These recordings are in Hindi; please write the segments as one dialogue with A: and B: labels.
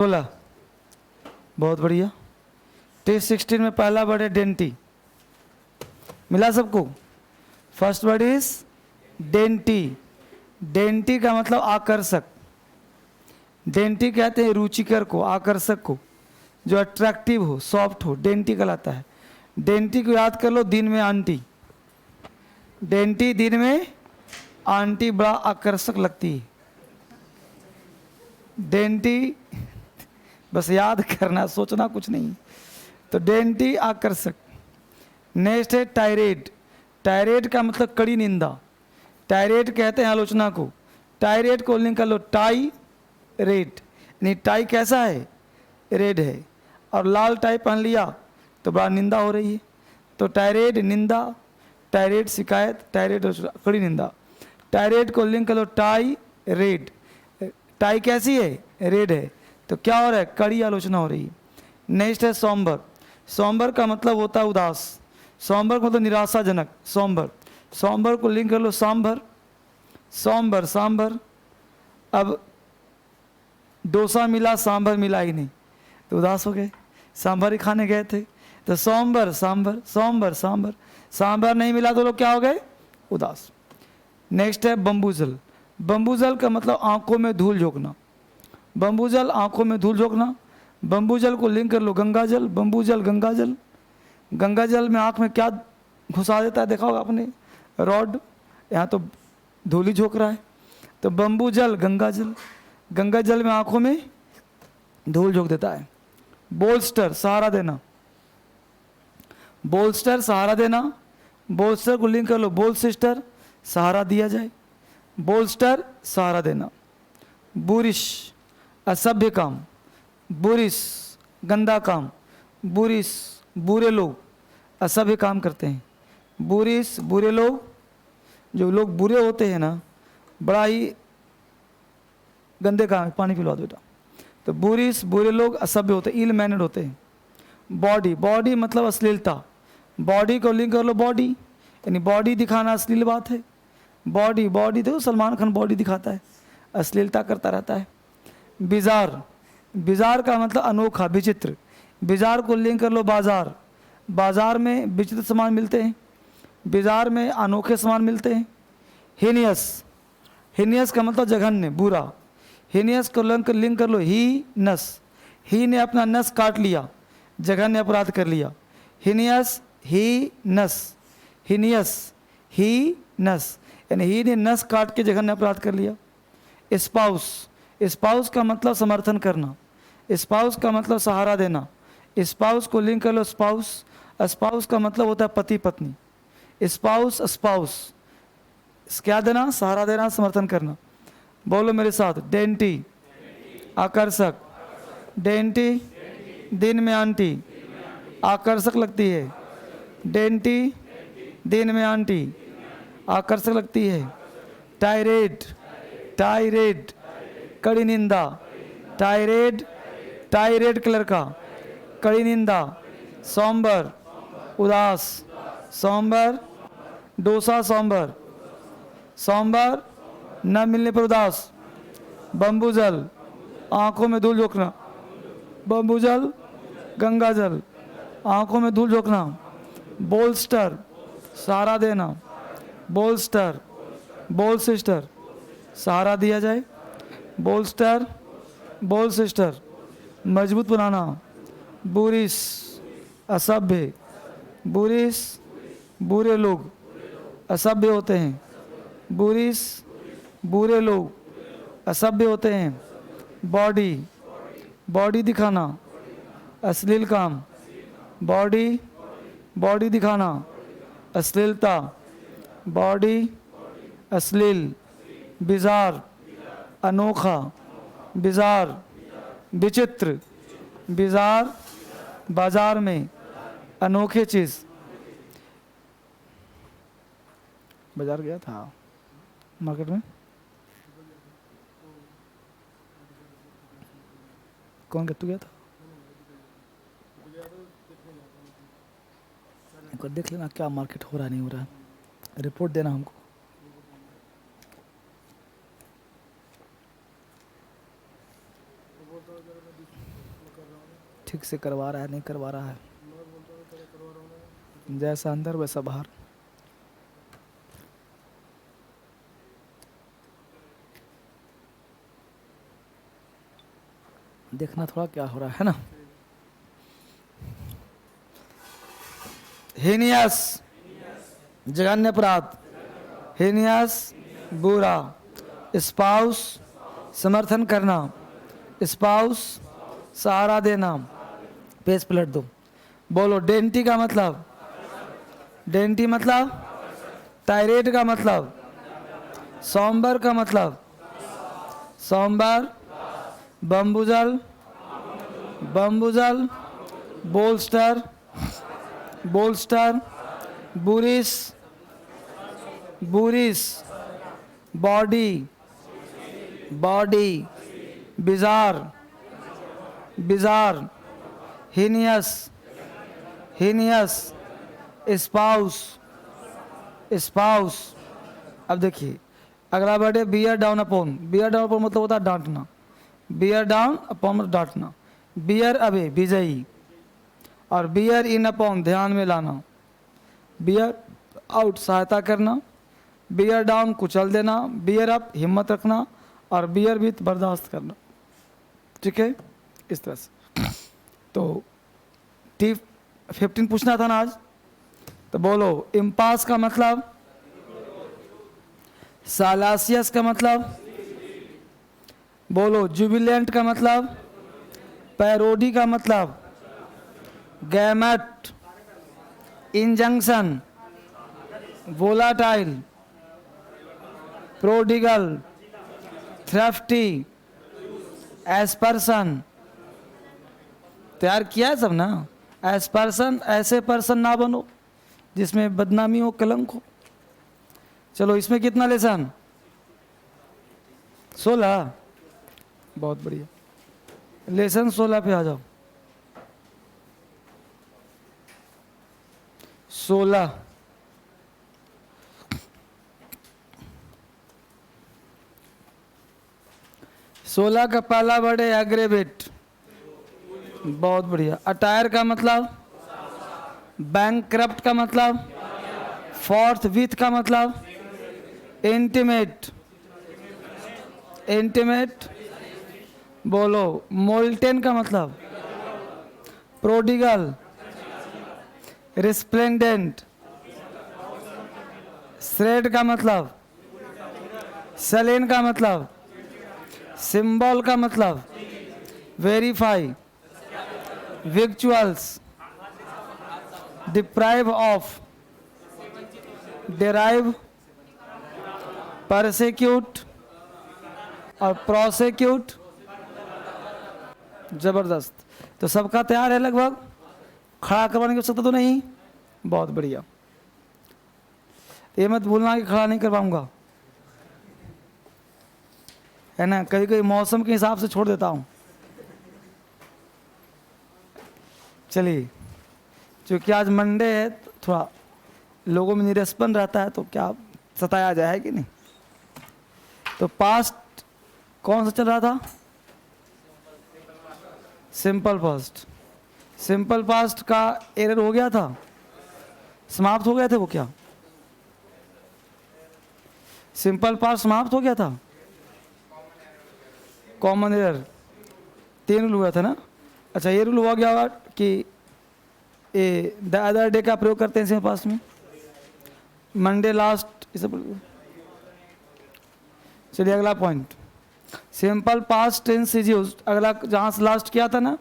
A: बोला बहुत बढ़िया। टेस्ट 16 में पहला वर्ड है डेंटी। मिला सबको? First word is dainty. Dainty का मतलब आकर्षक। डेंटी कहते हैं रुचिकर को, आकर्षक को, जो अट्रैक्टिव हो, सॉफ्ट हो, डेंटी कहलाता है। डेंटी को याद कर लो, दिन में आंटी। डेंटी दिन में आंटी बड़ा आकर्षक लगती है। डेंटी बस याद करना, सोचना कुछ नहीं। तो डेंटी आकर्षक। नेक्स्ट है टायरेड। टायरेड का मतलब कड़ी निंदा। टायरेड कहते हैं आलोचना को। टायरेड को लिंक कर लो टाई रेड। नहीं, टाई कैसा है? रेड है। और लाल टाई पहन लिया तो बड़ा निंदा हो रही है। तो टायरेड निंदा, टायरेड शिकायत, टायरेड कड़ी निंदा। टायरेड को लिंक कर लो टाई रेड। टाई कैसी है? रेड है। तो क्या हो रहा है? कड़ी आलोचना हो रही है। नेक्स्ट है सोम्बर। सोम्बर का मतलब होता है उदास। सोम्बर का मतलब निराशाजनक। सोम्बर, सोम्बर को लिंक कर लो सांभर। सोम्बर सांभर। अब डोसा मिला, सांभर मिला ही नहीं, तो उदास हो गए। सांभर ही खाने गए थे, तो सोम्बर सांभर, सोम्बर सांभर। सांभर नहीं मिला तो लोग क्या हो गए? उदास। नेक्स्ट है बम्बूजल। बम्बूजल का मतलब आंखों में धूल झोंकना। बम्बूजल आंखों में धूल झोंकना। बम्बूजल को लिंक कर लो गंगाजल। बम्बूजल गंगाजल। गंगाजल में आंख में क्या घुसा देता है देखा होगा आपने? रॉड। यहाँ तो धूल ही झोंक रहा है। तो बम्बूजल गंगाजल। गंगाजल में आंखों में धूल झोंक देता है। बोल्स्टर सहारा देना। बोल्स्टर सहारा देना। बोल्स्टर को लिंक कर लो बोल सिस्टर, सहारा दिया जाए। बोल्स्टर सहारा देना। बुरिश असभ्य काम। बुरिश गंदा काम। बुरिश बुरे लोग, असभ्य काम करते हैं। बुरिश बुरे लोग, जो लोग बुरे होते हैं ना, बड़ा ही गंदे काम है। पानी पिलवा दो बेटा। तो बुरिश बुरे लोग असभ्य होते हैं, इल मैनर्ड होते हैं। बॉडी, बॉडी मतलब अश्लीलता। बॉडी को लिंक कर लो बॉडी, यानी बॉडी दिखाना अश्लील बात है। बॉडी, बॉडी देखो सलमान खान बॉडी दिखाता है, अश्लीलता करता रहता है। बिजार, बिजार का मतलब अनोखा, विचित्र। बिजार को लिंक कर लो बाजार। बाजार में विचित्र सामान मिलते हैं, बाजार में अनोखे सामान मिलते हैं। हिनियस, हिनियस का मतलब जघन्य, बुरा। हिनियस को लिंक कर लो ही नस। ही ने अपना नस काट लिया, जघन्य अपराध कर लिया। हिनियस ही नस। हिनियस ही नस, यानी ही ने नस काट के जघन्य अपराध कर लिया। स्पाउस, स्पाउस का मतलब समर्थन करना। स्पाउस का मतलब सहारा देना। स्पाउस को लिंक कर लो स्पाउस। स्पाउस का मतलब होता है पति पत्नी। स्पाउस स्पाउस क्या देना? सहारा देना, समर्थन करना। बोलो मेरे साथ, डेंटी आकर्षक। डेंटी दिन में आंटी आकर्षक लगती है। डेंटी दिन में आंटी आकर्षक लगती है। टायरेड, टायरेड कड़ी निंदा। टायरेड, टायरेड कलर का, कड़ी निंदा। सोम्बर उदास। Sombre dosa sombre. सोम्बर न मिलने पर उदास। बम्बूजल आंखों में धूल झोंकना। बम्बूजल गंगाजल आंखों में धूल झोंकना। बोल्स्टर सहारा देना। बोल्स्टर बोल सिस्टर, सहारा दिया जाए। बोल्स्टर बोल सिस्टर मजबूत बनाना। बुरिस असभ्य। बुरिस बुरे लोग, असभ्य होते हैं। बुरिस बुरे लोग, असभ्य होते हैं। बॉडी, बॉडी दिखाना, अश्लील काम। बॉडी, बॉडी दिखाना, अश्लीलता। बॉडी अश्लील। बिजार अनोखा। बिजार विचित्र। बिजार बाजार में अनोखे चीज। बाजार गया था मार्केट में, कौन कहते गया था? एक बार देख लेना क्या मार्केट हो रहा नहीं हो रहा, रिपोर्ट देना हमको। ठीक से करवा रहा है नहीं करवा रहा है, जैसा अंदर वैसा बाहर। देखना थोड़ा क्या हो रहा है ना। हीनियस जघन्य अपराध, हीनियस बुरा, स्पाउस समर्थन करना, स्पाउस सहारा देना। पेज पलट दो, बोलो। डेंटी का मतलब, डेंटी मतलब टायरेट का मतलब, सौंबर का मतलब sombre, bamboozle, bamboozle, bolster, bolster, boorish, boorish, bawdy, bawdy, bizarre, bizarre, heinous, heinous, spouse, spouse. अब देखिए अगला वर्ड है bear down upon. Bear down upon मतलब होता है डांटना, बियर डाउन अपॉन मतलब डांटना। बियर अबे विजयी, और बियर इन अपॉन ध्यान में लाना, बियर आउट सहायता करना, बियर डाउन कुचल देना, बियर अप हिम्मत रखना, और बियर विथ बर्दाश्त करना। ठीक है, इस तरह से। तो T15 पूछना था ना आज, तो बोलो। इम्पास का मतलब, सालासियस का मतलब, बोलो। जुबिलेंट का मतलब, पैरोडी का मतलब, गैमेट, इंजंक्शन, वोलाटाइल, प्रोडिगल, थ्रेफ्टी, एस्पर्सन। तैयार किया है सब ना। एस्पर्सन, ऐसे पर्सन ना बनो जिसमें बदनामी हो, कलंक हो। चलो इसमें कितना लेसन, 16। बहुत बढ़िया, लेसन 16 पे आ जाओ। 16 16 का पहला वर्ड है एग्रेवेट। बहुत बढ़िया। अटायर का मतलब, बैंकक्रप्ट का मतलब, फोर्थ विथ का मतलब, इंटीमेट, इंटीमेट, बोलो। मोल्टेन का मतलब, प्रोडिगल, रिस्प्लेंडेंट, श्रेड का मतलब, सेलेन का मतलब, सिंबल का मतलब, verify, victuals, deprive of, derive, persecute और प्रोसिक्यूट। जबरदस्त। तो सबका तैयार है लगभग, खड़ा करवाने की आवश्यकता तो नहीं। बहुत बढ़िया। ये मत भूलना कि खड़ा नहीं करवाऊंगा, है ना। कभी कभी मौसम के हिसाब से छोड़ देता हूँ। चलिए, क्योंकि आज मंडे है तो थोड़ा लोगों में निरसपन रहता है, तो क्या सताया जाए कि नहीं। तो पास्ट कौन सा चल रहा था, सिंपल पास्ट। सिंपल पास्ट का एरर हो गया था, समाप्त हो गए थे वो क्या, सिंपल पास्ट समाप्त हो गया था। कॉमन एरर 3 रूल हुआ था ना। अच्छा, ये रूल हुआ गया होगा कि द अदर डे का प्रयोग करते हैं सिंपल पास्ट में, मंडे लास्ट, ये सब। चलिए अगला point, simple past tense is used. अगला जहाँ से लास्ट किया था ना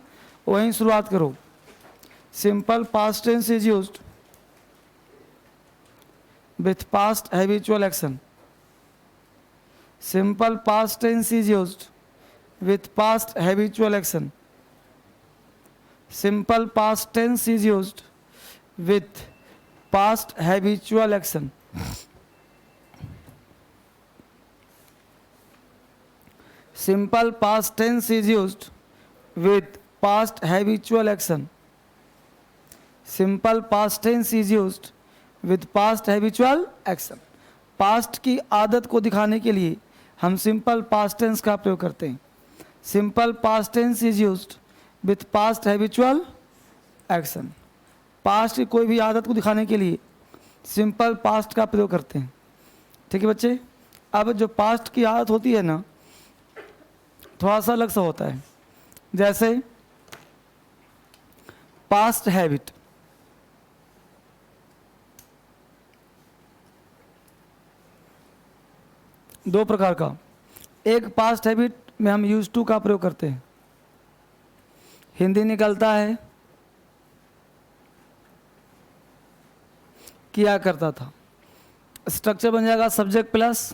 A: वहीं शुरुआत करो। Simple past tense is used with past habitual action. Simple past tense is used with past habitual action. Simple past tense is used with past habitual action. Simple past tense is used with past habitual action. Simple past tense is used with past habitual action. Past की आदत को दिखाने के लिए हम simple past tense का प्रयोग करते हैं। Simple past tense is used with past habitual action. Past की कोई भी आदत को दिखाने के लिए सिंपल पास्ट का प्रयोग करते हैं। ठीक है बच्चे। अब जो पास्ट की आदत होती है ना, थोड़ा सा अलग सा होता है। जैसे पास्ट हैबिट, दो प्रकार का। एक पास्ट हैबिट में हम यूज टू का प्रयोग करते हैं, हिंदी निकलता है किया करता था। स्ट्रक्चर बन जाएगा subject plus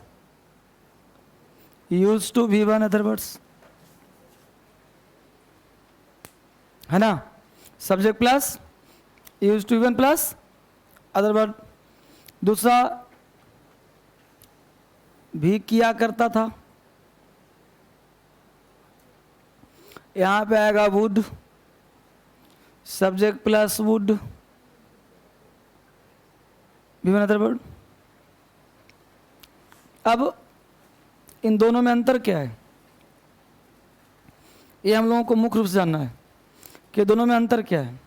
A: use to V one other words, है ना। Subject plus use to V one plus other word. दूसरा भी किया करता था, यहां पे आएगा would, subject plus would V one other word. अब इन दोनों में अंतर क्या है, ये हम लोगों को मुख्य रूप से जानना है कि दोनों में अंतर क्या है।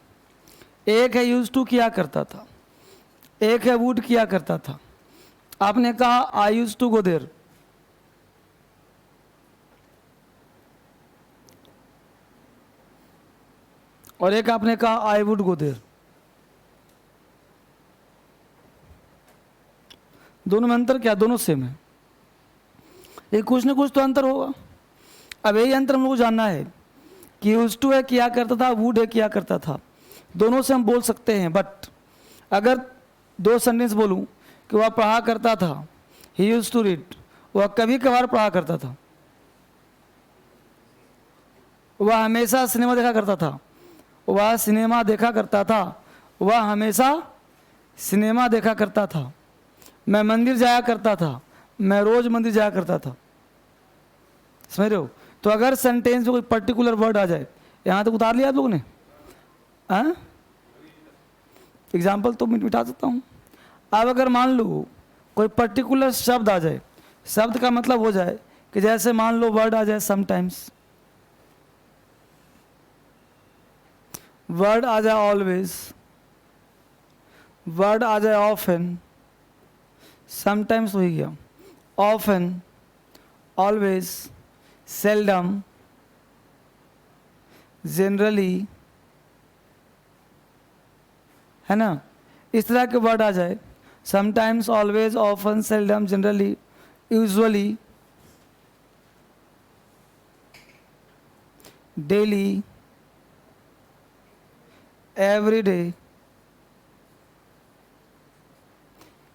A: एक है यूज टू किया करता था, एक है वुड किया करता था। आपने कहा आई यूज टू गो देयर, और एक आपने कहा आई वुड गो देयर। दोनों में अंतर क्या, दोनों सेम है। ये कुछ ना कुछ तो अंतर होगा। अब यही अंतर हम लोग को जानना है कि यूज टू है किया करता था, वुड है किया करता था। दोनों से हम बोल सकते हैं, बट अगर दो सेंटेंस बोलूं कि वह पढ़ा करता था, ही यूज टू रीड, वह कभी कभार पढ़ा करता था, वह हमेशा सिनेमा देखा करता था, वह सिनेमा देखा करता था, वह हमेशा सिनेमा देखा करता था, मैं मंदिर जाया करता था, मैं रोज मंदिर जाया करता था। समझ रहे हो। तो अगर सेंटेंस में कोई पर्टिकुलर वर्ड आ जाए, यहां तक उतार लिया आप लोगों ने, एग्जाम्पल तो मिटा सकता हूं। अब अगर मान लो कोई पर्टिकुलर शब्द आ जाए, शब्द का मतलब हो जाए कि जैसे मान लो वर्ड आ जाए समटाइम्स, वर्ड आ जाए ऑलवेज, वर्ड आ जाए ऑफन, समटाइम्स हो ही गया, ऑफन, ऑलवेज, सेल्डम, जनरली, है ना। इस तरह के वर्ड आ जाए, sometimes, always, often, seldom, generally, usually, daily, every day,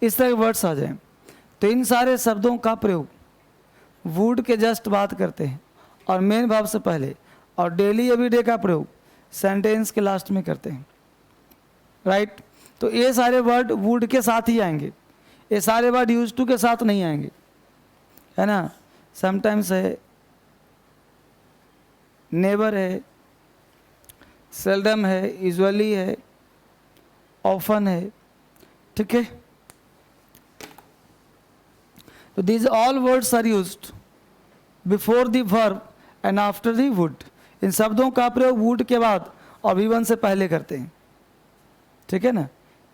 A: इस तरह के वर्ड्स आ जाएं, तो इन सारे शब्दों का प्रयोग वुड के जस्ट बात करते हैं और मेन भाव से पहले, और डेली एवरी डे का प्रयोग सेंटेंस के लास्ट में करते हैं, राइट। तो ये सारे वर्ड वुड के साथ ही आएंगे, ये सारे वर्ड यूज टू के साथ नहीं आएंगे, है ना। समटाइम्स है, नेवर है, सेल्डम है, यूजुअली है, ऑफन है, ठीक है। तो these all words are used before the verb and after the would। इन शब्दों का प्रयोग would के बाद और V1 से पहले करते हैं, ठीक है ना।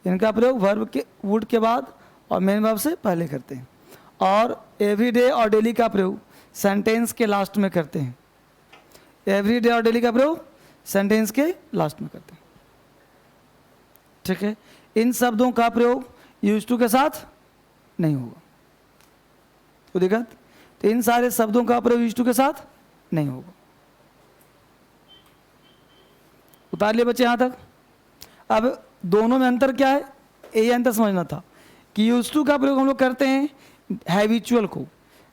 A: इनका प्रयोग वर्ब के would के बाद और मेन वर्ब से पहले करते हैं, और एवरी डे और डेली का प्रयोग सेंटेंस के लास्ट में करते हैं। एवरी डे और डेली का प्रयोग सेंटेंस के लास्ट में करते हैं, ठीक है। इन शब्दों का प्रयोग यूज टू के साथ नहीं होगा, तो देखा। तो इन सारे शब्दों का प्रयोग यूज टू के साथ नहीं होगा। उतार लिए बच्चे यहां तक। अब दोनों में अंतर क्या है, यही अंतर समझना था कि यूज टू का प्रयोग हम लोग करते हैं हैबिचुअल को,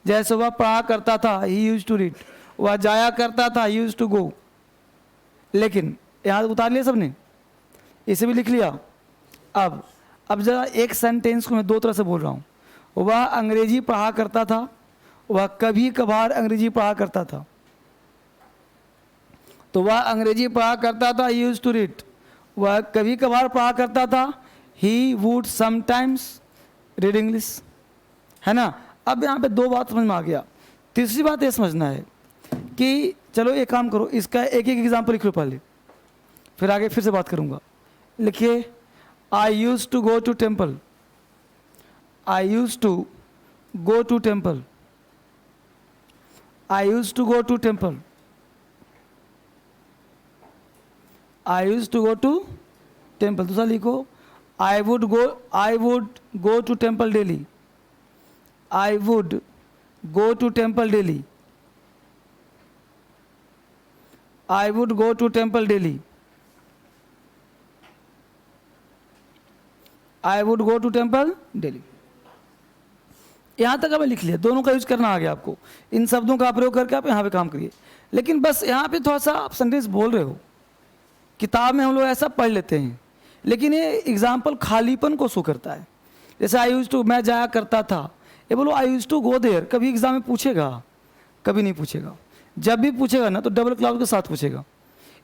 A: जैसे वह पढ़ा करता था, ही यूज टू रीड, वह जाया करता था, ही यूज टू गो। लेकिन यहां उतार लिया सबने, इसे भी लिख लिया। अब जरा एक सेंटेंस को मैं दो तरह से बोल रहा हूं। वह अंग्रेजी पढ़ा करता था, वह कभी कभार अंग्रेजी पढ़ा करता था। तो वह अंग्रेजी पढ़ा करता था, ही यूज्ड टू रीड, वह कभी कभार पढ़ा करता था, he would sometimes read English, है ना। अब यहाँ पे दो बात समझ में आ गया। तीसरी बात ये समझना है कि चलो एक काम करो, इसका एक एक एग्जाम्पल लिख लो पहले, फिर आगे फिर से बात करूँगा। लिखिए, I use to go to temple, I use to go to temple, I use to go to temple, I use to go to temple. दूसरा लिखो, I would go to temple daily, I would go to temple daily, I would go to temple daily, I would go to temple daily. यहाँ तक हमें लिख लिया, दोनों का यूज करना आ गया आपको। इन शब्दों का प्रयोग करके आप यहाँ पे काम करिए। लेकिन बस यहाँ पे थोड़ा सा आप सेंटेंस बोल रहे हो, किताब में हम लोग ऐसा पढ़ लेते हैं, लेकिन ये एग्जाम्पल खालीपन को शो करता है। जैसे आई यूज टू, मैं जाया करता था, ये बोलो आई यूज टू गो देयर, कभी एग्जाम में पूछेगा? कभी नहीं पूछेगा। जब भी पूछेगा ना तो डबल क्लाउज के साथ पूछेगा।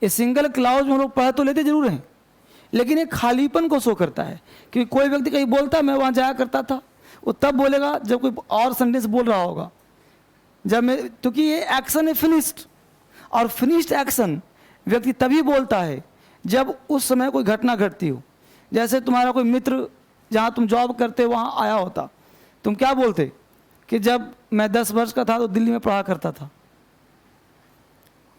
A: ये सिंगल क्लाउज में हम लोग पढ़ तो लेते जरूर हैं, लेकिन ये खालीपन को शो करता है। क्योंकि कोई व्यक्ति कहीं बोलता है मैं वहाँ जाया करता था, वो तब बोलेगा जब कोई और सेंटेंस बोल रहा होगा। जब मैं, क्योंकि ये एक्शन है फिनिश्ड, और फिनिश्ड एक्शन व्यक्ति तभी बोलता है जब उस समय कोई घटना घटती हो। जैसे तुम्हारा कोई मित्र जहाँ तुम जॉब करते वहाँ आया होता, तुम क्या बोलते कि जब मैं 10 वर्ष का था तो दिल्ली में पढ़ा करता था,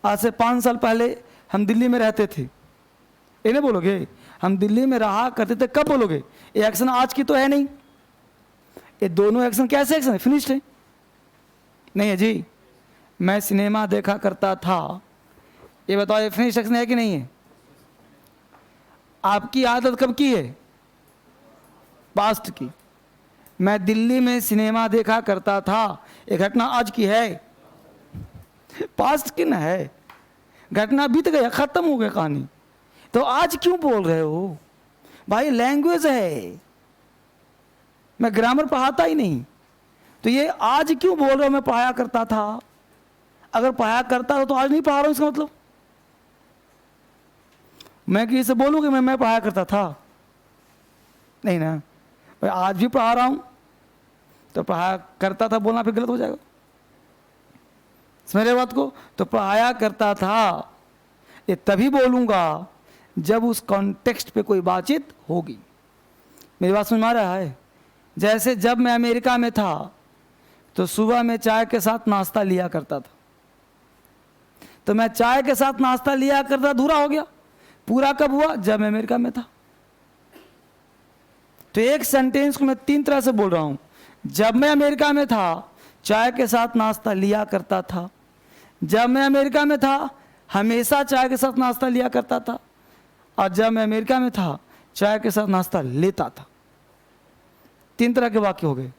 A: आज से 5 साल पहले हम दिल्ली में रहते थे। ये नहीं बोलोगे हम दिल्ली में रहा करते थे, कब बोलोगे? ये एक्शन आज की तो है नहीं। ये दोनों एक्शन कैसे एक्शन है? फिनिश्ड है नहीं है जी। मैं सिनेमा देखा करता था, ये बताओ ये फिनिश्ड एक्शन है कि नहीं है? आपकी आदत कब की है? पास्ट की। मैं दिल्ली में सिनेमा देखा करता था, ये घटना आज की है? पास्ट की ना है, घटना बीत गया, खत्म हो गया कहानी। तो आज क्यों बोल रहे हो भाई? लैंग्वेज है, मैं ग्रामर पढ़ाता ही नहीं, तो ये आज क्यों बोल रहे हो मैं पढ़ाया करता था? अगर पढ़ाया करता था तो आज नहीं पढ़ा रहा हूं, इसका मतलब मैं किसी से बोलूँ कि मैं पढ़ाया करता था? नहीं ना भाई, आज भी पढ़ा रहा हूं तो पढ़ाया करता था बोलना फिर गलत हो जाएगा। मेरे बात को तो पढ़ाया करता था ये तभी बोलूँगा जब उस कॉन्टेक्स्ट पे कोई बातचीत होगी। मेरी बात समझ में आ रहा है? जैसे जब मैं अमेरिका में था तो सुबह में चाय के साथ नाश्ता लिया करता था, तो मैं चाय के साथ नाश्ता लिया करता, अधूरा हो गया। पूरा कब हुआ? जब मैं अमेरिका में था। तो एक सेंटेंस को मैं 3 तरह से बोल रहा हूं। जब मैं अमेरिका में था चाय के साथ नाश्ता लिया करता था, जब मैं अमेरिका में था हमेशा चाय के साथ नाश्ता लिया करता था, और जब मैं अमेरिका में था चाय के साथ नाश्ता लेता था। 3 तरह के वाक्य हो गए,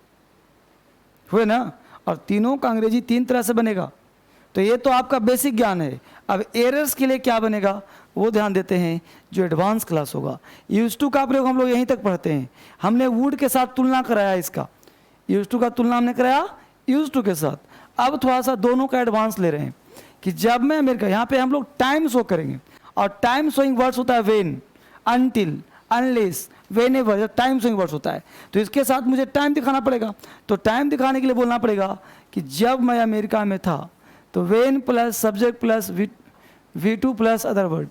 A: हुए ना? और तीनों का अंग्रेजी 3 तरह से बनेगा। तो ये तो आपका बेसिक ज्ञान है। अब एरर्स के लिए क्या बनेगा वो ध्यान देते हैं जो एडवांस क्लास होगा। यूज टू का प्रयोग हम लोग यहीं तक पढ़ते हैं। हमने वुड के साथ तुलना कराया, इसका यूज टू का तुलना हमने कराया यूज टू के साथ। अब थोड़ा सा दोनों का एडवांस ले रहे हैं कि जब मैं अमेरिका, यहाँ पे हम लोग टाइम शो करेंगे, और टाइम शोइंग वर्ड्स होता है when, until, unless, when ever, time showing words होता है। तो इसके साथ मुझे टाइम दिखाना पड़ेगा। तो टाइम दिखाने के लिए बोलना पड़ेगा कि जब मैं अमेरिका में था, तो when plus subject plus V2 plus other word.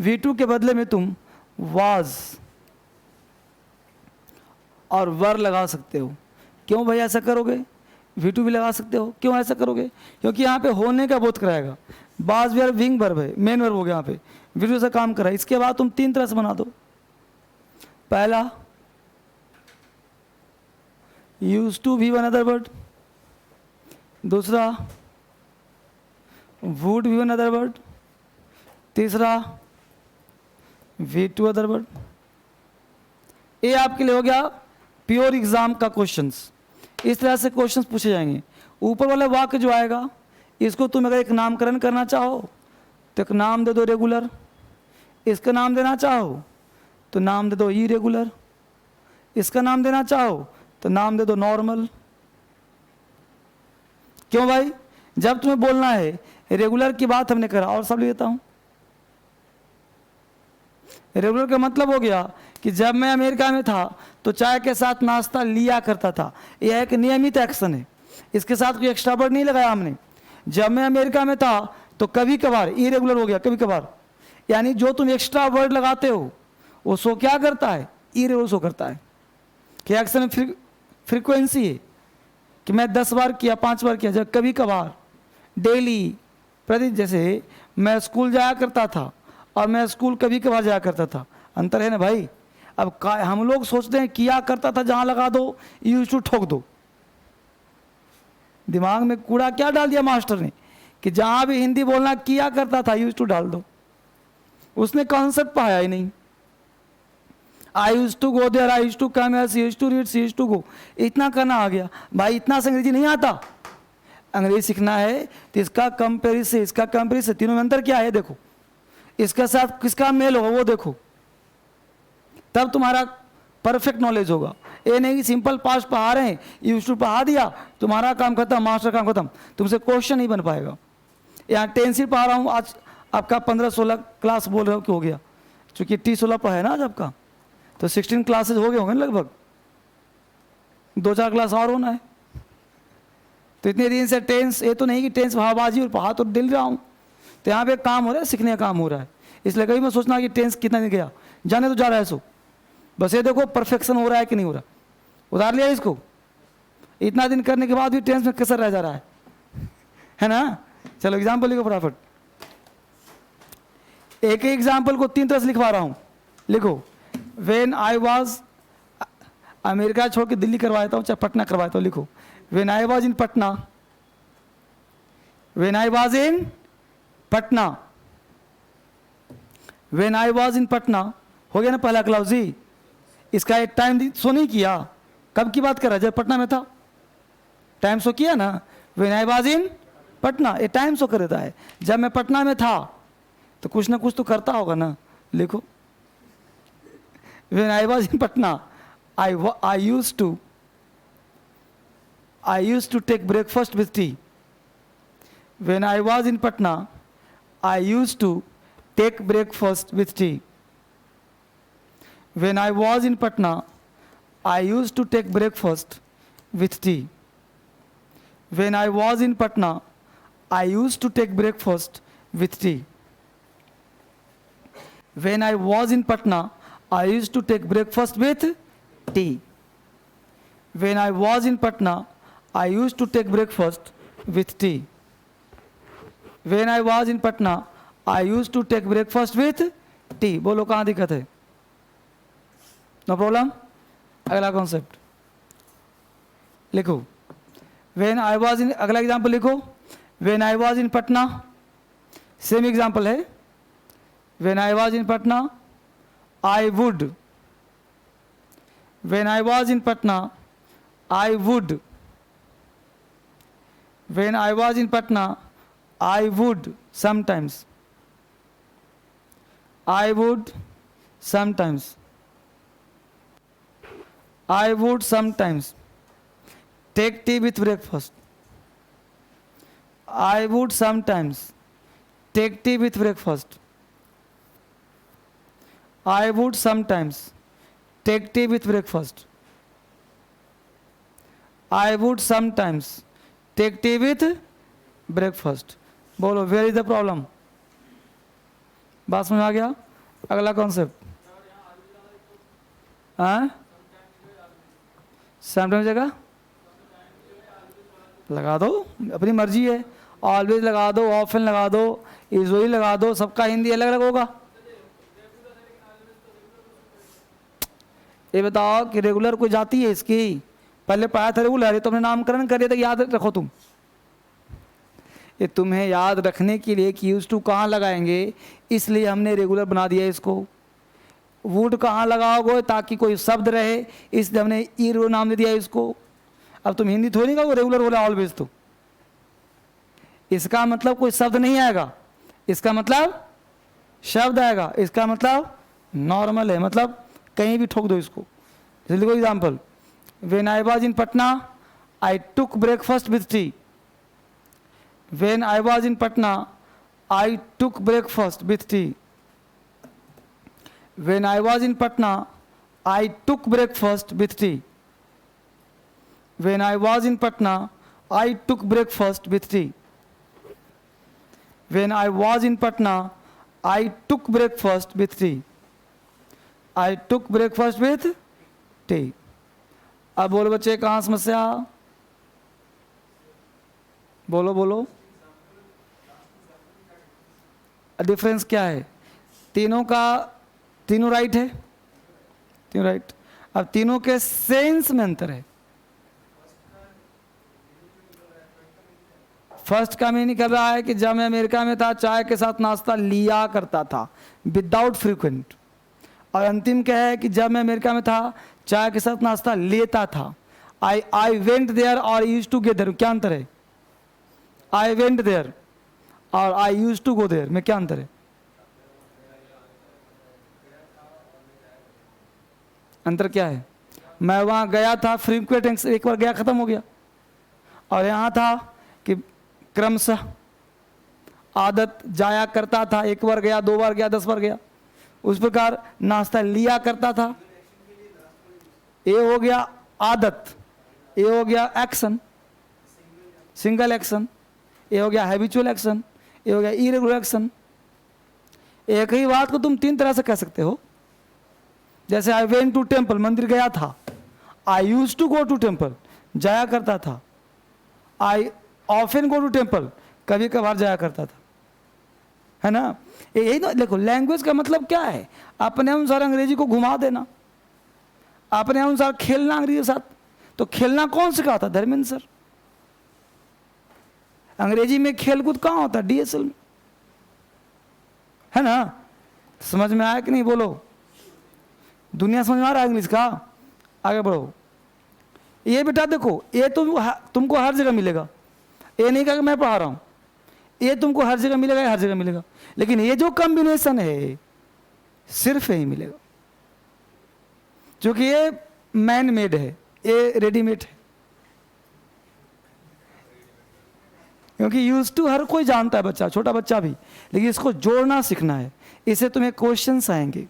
A: V2 के बदले में तुम वाज और वर लगा सकते हो। क्यों भाई ऐसा करोगे? V2 भी लगा सकते हो। क्यों ऐसा करोगे? क्योंकि यहाँ पे होने का बोध कराएगा। बाज वर्ब विंग वर्ब है, मेन वर्ब हो गया यहाँ पे, V2 से काम कर रहा है। इसके बाद तुम 3 तरह से बना दो। पहला यूज टू भी वन अदर वर्ड, दूसरा वुड भी वन अदर वर्ड, तीसरा V2 अदर वर्ड। ये आपके लिए हो गया प्योर एग्जाम का क्वेश्चंस। इस तरह से क्वेश्चंस पूछे जाएंगे। ऊपर वाला वाक्य जो आएगा, इसको तुम अगर एक नामकरण करना चाहो तो एक नाम दे दो रेगुलर, इसका नाम देना चाहो तो नाम दे दो इरेगुलर, इसका नाम देना चाहो तो नाम दे दो नॉर्मल। क्यों भाई? जब तुम्हें बोलना है रेगुलर की बात हमने करा, और सब लेता हूं। रेगुलर का मतलब हो गया कि जब मैं अमेरिका में था तो चाय के साथ नाश्ता लिया करता था। यह एक नियमित एक्शन है, इसके साथ कोई एक्स्ट्रा वर्ड नहीं लगाया हमने। जब मैं अमेरिका में था तो कभी कभार इरेगुलर हो गया, कभी कभार, यानी जो तुम एक्स्ट्रा वर्ड लगाते हो वो शो क्या करता है, इरेगुलर शो करता है। क्या एक्शन में फ्रीक्वेंसी है कि मैं 10 बार किया, 5 बार किया, जब कभी कभार, डेली, प्रति, जैसे मैं स्कूल जाया करता था और मैं स्कूल कभी कभार जाया करता था, अंतर है ना भाई। अब हम लोग सोचते हैं किया करता था जहां लगा दो, यूज टू ठोक दो। दिमाग में कूड़ा क्या डाल दिया मास्टर ने कि जहां भी हिंदी बोलना किया करता था यूज टू डाल दो। उसने कॉन्सेप्ट पाया ही नहीं। I use to go there, I use to come here, she use to read, she use to go, इतना करना आ गया। भाई इतना से अंग्रेजी नहीं आता। अंग्रेजी सीखना है तो इसका कंपेरिजन, इसका कंपेरिजन, तीनों में अंतर क्या है देखो, इसके साथ किसका मेल होगा वो देखो, तब तुम्हारा परफेक्ट नॉलेज होगा। ये नहीं कि सिंपल पास्ट पढ़ा रहे हैं, यूज टू पढ़ा दिया, तुम्हारा काम खत्म, मास्टर काम खत्म, तुमसे क्वेश्चन नहीं बन पाएगा। यहाँ टेंसिल पढ़ा रहा हूँ, आज आपका 15-16 क्लास बोल रहे हो कि हो गया, चूंकि T16 पढ़ा है ना आज आपका, तो 16 क्लासेस हो गए होंगे लगभग, 2-4 क्लास और होना है। तो इतने दिन से टेंस, ये तो नहीं कि टेंस भावबाजी और पढ़ा तो दिल रहा हूँ, तो यहाँ पे काम हो रहा है, सीखने का काम हो रहा है। इसलिए कभी मैं सोचना कि टेंस कितना दिन गया, जाने तो जा रहा है सो, बस ये देखो परफेक्शन हो रहा है कि नहीं हो रहा। उतार लिया इसको, इतना दिन करने के बाद भी टेंस में कसर रह जा रहा है ना। चलो एग्जाम्पल लिखो फटाफट, एक ही एग्जाम्पल को 3 तरह से लिखवा रहा हूँ। लिखो, वेन आई वॉज, अमेरिका छोड़ के दिल्ली करवाता हूँ, चाहे पटना करवाता हूँ। लिखो, when I was in Patna, when I was in Patna, when I was in Patna, हो गया ना पहला क्लाउज जी। इसका एक टाइम शो नहीं किया, कब की बात कर रहा है, जब पटना में था, टाइम शो किया ना, when I was in Patna, ये टाइम शो कर देता है। जब मैं पटना में था तो कुछ ना कुछ तो करता होगा ना। लिखो, when I was in Patna, I use to take breakfast with tea. When I was in Patna, I use to take breakfast with tea. When I was in Patna, I used to take breakfast with tea. When I was in Patna, I used to take breakfast with tea. When I was in Patna, I used to take breakfast with tea. When I was in Patna, I used to take breakfast with tea. When I was in Patna, I used to take breakfast with tea. बोलो कहाँ दिक्कत है? No problem. अगला कॉन्सेप्ट लिखो, वेन आई वॉज इन, अगला एग्जाम्पल लिखो, when I was in Patna, same example है। When I was in Patna, I would, when I was in Patna, I would, when I was in Patna, I would sometimes, I would sometimes, I would sometimes take tea with breakfast. I would sometimes take tea with breakfast. I would sometimes take tea with breakfast. I would sometimes take tea with breakfast. बोलो, where is the problem? बात समझ आ गया? अगला कॉन्सेप्ट, हाँ, समटाइम्स जगह लगा दो, अपनी मर्जी है। ऑलवेज लगा दो, ऑफन लगा दो, यूजुअली लगा दो, सबका हिंदी अलग अलग होगा। ये बताओ कि रेगुलर कोई जाती है इसकी? पहले पढ़ा था रेगुलर, ये तुमने नामकरण कर दिया था, याद रखो तुम। ये तुम्हें याद रखने के लिए कि यूज टू कहाँ लगाएंगे, इसलिए हमने रेगुलर बना दिया इसको। वुड कहाँ लगाओगे ताकि कोई शब्द रहे, इसलिए हमने ईरो नाम दे दिया इसको। अब तुम हिंदी थोड़ी का वो रेगुलर बोला ऑलवेज, तो इसका मतलब कोई शब्द नहीं आएगा, इसका मतलब शब्द आएगा, इसका मतलब नॉर्मल है, मतलब कहीं भी ठोक दो इसको। जल्दी को example, when I was in Patna, I took breakfast with T. When I was in Patna, I took breakfast with tea. When I was in Patna, I took breakfast with tea. When I was in Patna, I took breakfast with tea. When I was in Patna, I took breakfast with tea. I took breakfast with tea. अब बोलो बच्चे, कहाँ समस्या? बोलो बोलो, डिफरेंस क्या है? तीनों राइट है, तीनों राइट। अब तीनों के सेंस में अंतर है। फर्स्ट का मीनिंग कर रहा है कि जब मैं अमेरिका में था चाय के साथ नाश्ता लिया करता था, विदाउट फ्रीक्वेंट। और अंतिम क्या है कि जब मैं अमेरिका में था चाय के साथ नाश्ता लेता था। आई वेंट देयर और यूज टू गेट देयर, क्या अंतर है? आई वेंट देयर और आई यूज टू गो देयर में क्या अंतर है? अंतर क्या है? मैं वहां गया था, फ्रीक्वेंट, एक बार गया खत्म हो गया। और यहां था कि क्रमशः आदत, जाया करता था, एक बार गया, 2 बार गया, 10 बार गया। उस प्रकार नाश्ता लिया करता था, ये हो गया आदत, ये हो गया एक्शन, सिंगल एक्शन, ये हो गया हैबिचुअल एक्शन, ये हो गया इरेगुलर एक्शन। एक ही बात को तुम 3 तरह से कह सकते हो। जैसे आई वेंट टू टेम्पल, मंदिर गया था। I use to go to temple, जाया करता था। I often go to temple, कभी कभार जाया करता था, है ना? यही तो देखो, लैंग्वेज का मतलब क्या है? अपने अनुसार अंग्रेजी को घुमा देना, अपने अनुसार खेलना अंग्रेजी के साथ। तो खेलना कौन सिखाता? धर्मेंद्र सर। अंग्रेजी में खेलकूद कहाँ होता है? डीएसएल में, है ना? समझ में आया कि नहीं? बोलो, दुनिया समझ में आ रहा है इंग्लिश का? आगे बढ़ो। ये बेटा देखो, ये तुमको हर जगह मिलेगा। ये नहीं कहा कि मैं पढ़ा रहा हूं, ये तुमको हर जगह मिलेगा, हर जगह मिलेगा। लेकिन ये जो कॉम्बिनेशन है सिर्फ यही मिलेगा, क्योंकि ये मैन मेड है, ये रेडीमेड है। क्योंकि यूज टू हर कोई जानता है, बच्चा, छोटा बच्चा भी। लेकिन इसको जोड़ना सीखना है। इसे तुम्हें क्वेश्चंस आएंगे,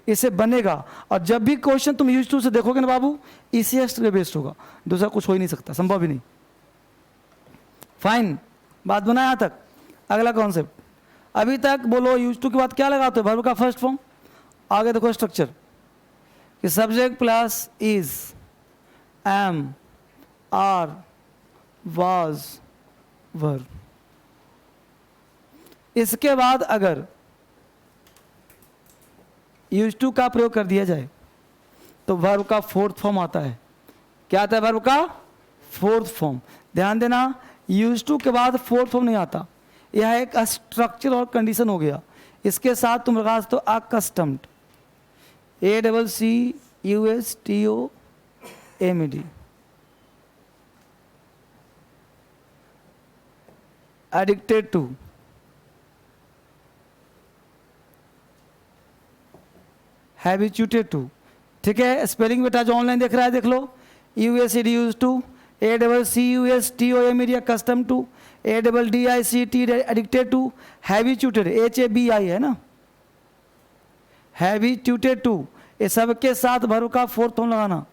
A: इसे बनेगा। और जब भी क्वेश्चन तुम यूज टू से देखोगे ना बाबू, ईसीएस्ट पे बेस्ड होगा, दूसरा कुछ हो ही नहीं सकता, संभव ही नहीं। फाइन, बात बना यहां तक? अगला कॉन्सेप्ट, अभी तक बोलो यूज टू के बाद क्या लगाते हो? वर्ब का फर्स्ट फॉर्म। आगे देखो स्ट्रक्चर कि subject plus is, am, are, was, verb. इसके बाद अगर यूज टू का प्रयोग कर दिया जाए तो वर्ब का फोर्थ फॉर्म आता है। क्या आता है? वर्ब का फोर्थ फॉर्म। ध्यान देना, यूज टू के बाद फोर्थ फॉर्म नहीं आता। यह एक स्ट्रक्चर और कंडीशन हो गया। इसके साथ तुम लगा सकते हो accustomed, ACCUSTOMED, addicted to, habituated to. ठीक है, स्पेलिंग बेटा जो ऑनलाइन देख रहा है देख लो, USED use to, ACCUSTOMED custom to, ADDICT addicted to, habituated HABI है ना, हैबिचुएटेड टू। ये सब के साथ वर्ब का फोर्थ फॉर्म लगाना।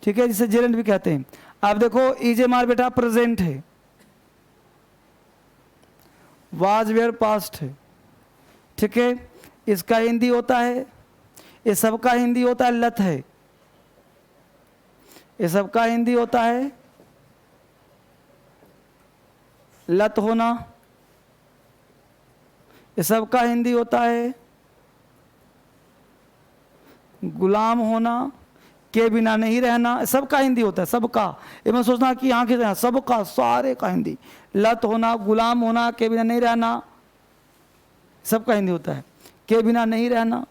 A: ठीक है, जिसे जेरेंट भी कहते हैं। अब देखो इजेमार बेटा प्रेजेंट है, वाज वेयर पास्ट है। ठीक है, इसका हिंदी होता है, ये सबका हिंदी होता है लत है, ये सबका हिंदी होता है लत होना, ये सबका हिंदी होता है गुलाम होना, के बिना नहीं रहना, सबका हिंदी होता है, सबका। ये मैं सोचना कि यहाँ के सबका, सारे का हिंदी। लत होना, गुलाम होना, के बिना नहीं रहना, सबका हिंदी होता है। के बिना नहीं रहना,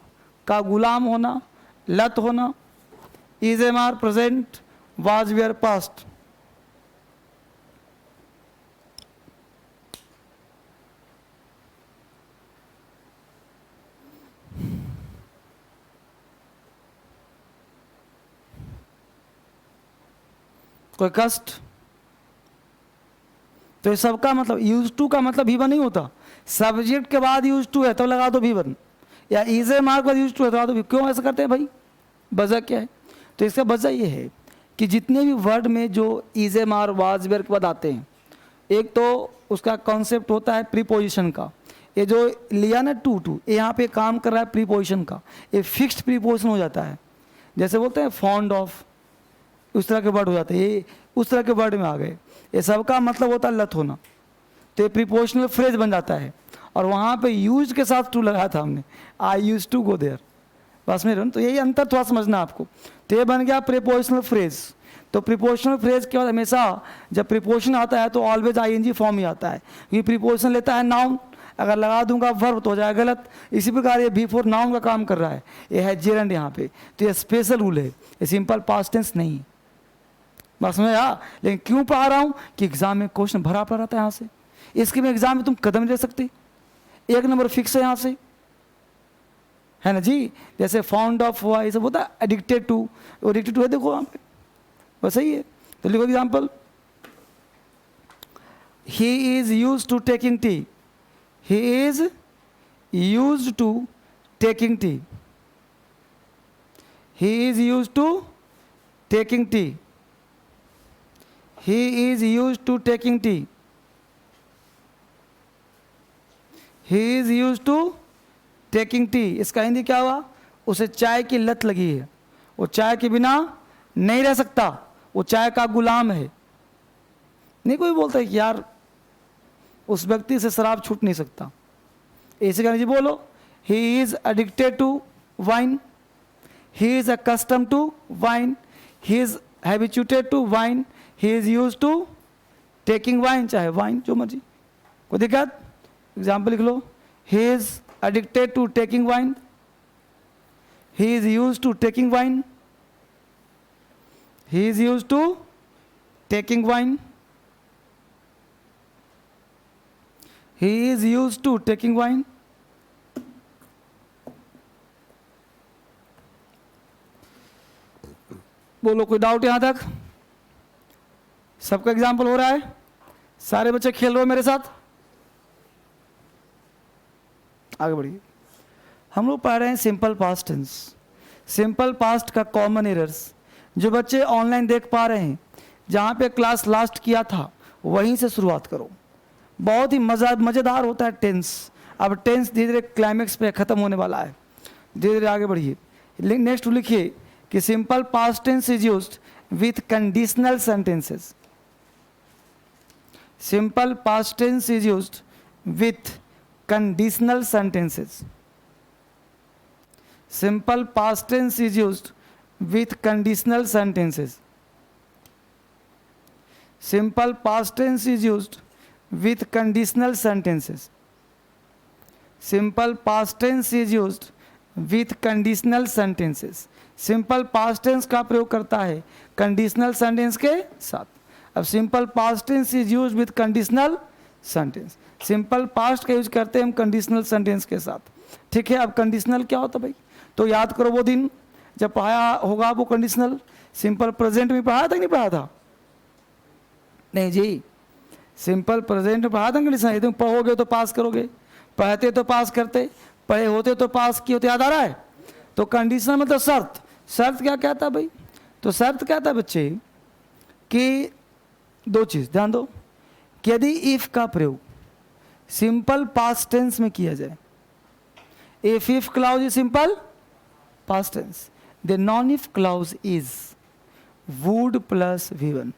A: का गुलाम होना, लत होना, is am are present, was were past. कोई कष्ट? तो ये सबका मतलब यूज टू का मतलब V1 नहीं होता। सब्जेक्ट के बाद यूज टू है तो लगा दो V1, या इज ए मार्क बाद यूज टू है तो लगा दो। क्यों ऐसा करते हैं भाई? वजह क्या है? तो इसका वजह ये है कि जितने भी वर्ड में जो इज ए मार वाज वेयर के बाद आते हैं, एक तो उसका कॉन्सेप्ट होता है प्रीपोजिशन का। ये जो लिया ना टू, ये यहाँ पे काम कर रहा है प्रीपोजिशन का, ये फिक्स्ड प्रीपोजिशन हो जाता है। जैसे बोलते हैं फॉन्ड ऑफ, उस तरह के वर्ड हो जाते हैं, ये उस तरह के वर्ड में आ गए। ये सबका मतलब होता है लत होना, तो ये प्रीपोजिशनल फ्रेज बन जाता है। और वहाँ पे यूज के साथ टू लगाया था हमने, आई यूज टू गो देयर, बस में। तो यही अंतर थोड़ा समझना आपको। तो ये बन गया प्रीपोजिशनल फ्रेज। तो प्रीपोजिशनल फ्रेज के बाद हमेशा जब प्रीपोजिशन आता है तो ऑलवेज आईएनजी फॉर्म ही आता है, क्योंकि प्रीपोजिशन लेता है नाउन, अगर लगा दूंगा वर्ब तो हो जाएगा गलत। इसी प्रकार ये बिफोर नाउन का काम कर रहा है, ये है जेरंड यहाँ पे। तो ये स्पेशल रूल है, ये सिंपल पास्ट टेंस नहीं। बस समझ आया। लेकिन क्यों पढ़ा रहा हूँ कि एग्जाम में क्वेश्चन भरा पड़ा रहता है यहाँ से, इसके में एग्जाम में तुम कदम नहीं ले सकते, एक नंबर फिक्स है यहाँ से, है ना जी। जैसे फाउंड ऑफ हुआ, ये सब होता है एडिक्टेड टू, एडिक्टेड टू है देखो वहाँ पे, बस सही है। तो लिखो example, he is use to taking tea, he is use to taking tea, he is use to taking tea, he is use to taking tea, he is use to taking tea. इसका हिंदी क्या हुआ, उसे चाय की लत लगी है, वो चाय के बिना नहीं रह सकता, वो चाय का गुलाम है। नहीं कोई बोलता है कि यार उस व्यक्ति से शराब छूट नहीं सकता, ऐसे कहना जी बोलो, he is addicted to wine, he is accustom to wine, he is habituated to wine, he is use to taking wine, चाहे वाइन जो मर्जी, कोई दिक्कत। एग्जाम्पल लिख लो, he is addicted to taking wine, he is used to taking wine, he is used to taking wine, he is used to taking wine। बोलो कोई डाउट यहां तक, सबका एग्जाम्पल हो रहा है, सारे बच्चे खेल रहे हो मेरे साथ, आगे बढ़िए। हम लोग पढ़ रहे हैं simple past tense. Simple past का कॉमन एरर्स जो बच्चे ऑनलाइन देख पा रहे हैं, जहाँ पे क्लास लास्ट किया था वहीं से शुरुआत करो। बहुत ही मज़ेदार होता है टेंस। अब टेंस धीरे धीरे क्लाइमेक्स पे ख़त्म होने वाला है, धीरे धीरे आगे बढ़िए। नेक्स्ट लिखिए कि simple past tense is used with conditional sentences. Simple past tense is used with conditional sentences। Simple past tense is used with conditional sentences। Simple past tense is used with conditional sentences। Simple past tense is used with conditional sentences। Simple past tense का प्रयोग करता है conditional sentence के साथ। अब simple past tense is used with conditional sentence, simple past का यूज करते हैं हम कंडीशनल सेंटेंस के साथ, ठीक है। अब कंडीशनल क्या होता है भाई, तो याद करो वो दिन जब पढ़ाया होगा वो कंडीशनल। सिंपल प्रेजेंट में पढ़ाया था कि नहीं पढ़ाया था, नहीं जी, सिंपल प्रेजेंट में पढ़ाया था कंडीशनल। तुम पढ़ोगे तो पास करोगे, पढ़ते तो पास करते, पढ़े होते तो पास किए होते, याद आ रहा है। तो कंडीशनल मतलब शर्त। शर्त क्या कहता है भाई, तो शर्त कहता है बच्चे कि दो चीज़ ध्यान दो, कि यदि इफ का प्रयोग सिंपल पास्ट टेंस में किया जाए, if clause is simple past tense, the non-if clause is would plus V1।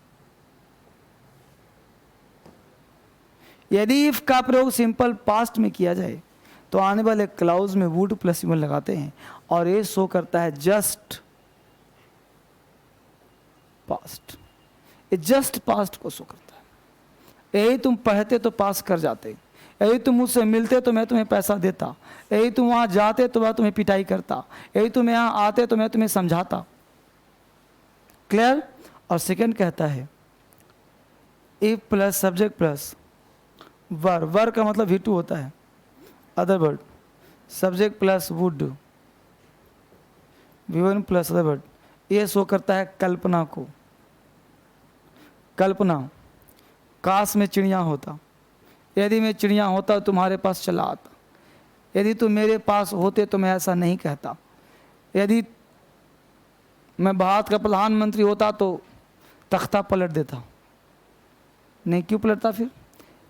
A: यदि if का प्रयोग सिंपल पास्ट में किया जाए तो आने वाले क्लाउज में वुड प्लस V1 लगाते हैं और ये शो करता है जस्ट पास्ट, ये जस्ट पास्ट को शो करता है। यही तुम पढ़ते तो पास कर जाते, यही तुम मुझसे मिलते तो मैं तुम्हें पैसा देता, यही तुम वहाँ जाते तो मैं तुम्हें पिटाई करता, यही तुम यहाँ आते तो मैं तुम्हें समझाता। क्लियर। और सेकंड कहता है इफ प्लस सब्जेक्ट प्लस वर, वर का मतलब V2 होता है, other word, subject plus would, V1 plus other word, ये शो करता है कल्पना को। कल्पना, काश में चिड़िया होता, यदि मैं चिड़िया होता तुम्हारे पास चला आता, यदि तुम मेरे पास होते तो मैं ऐसा नहीं कहता, यदि मैं भारत का प्रधानमंत्री होता तो तख्ता पलट देता। नहीं क्यों पलटता फिर,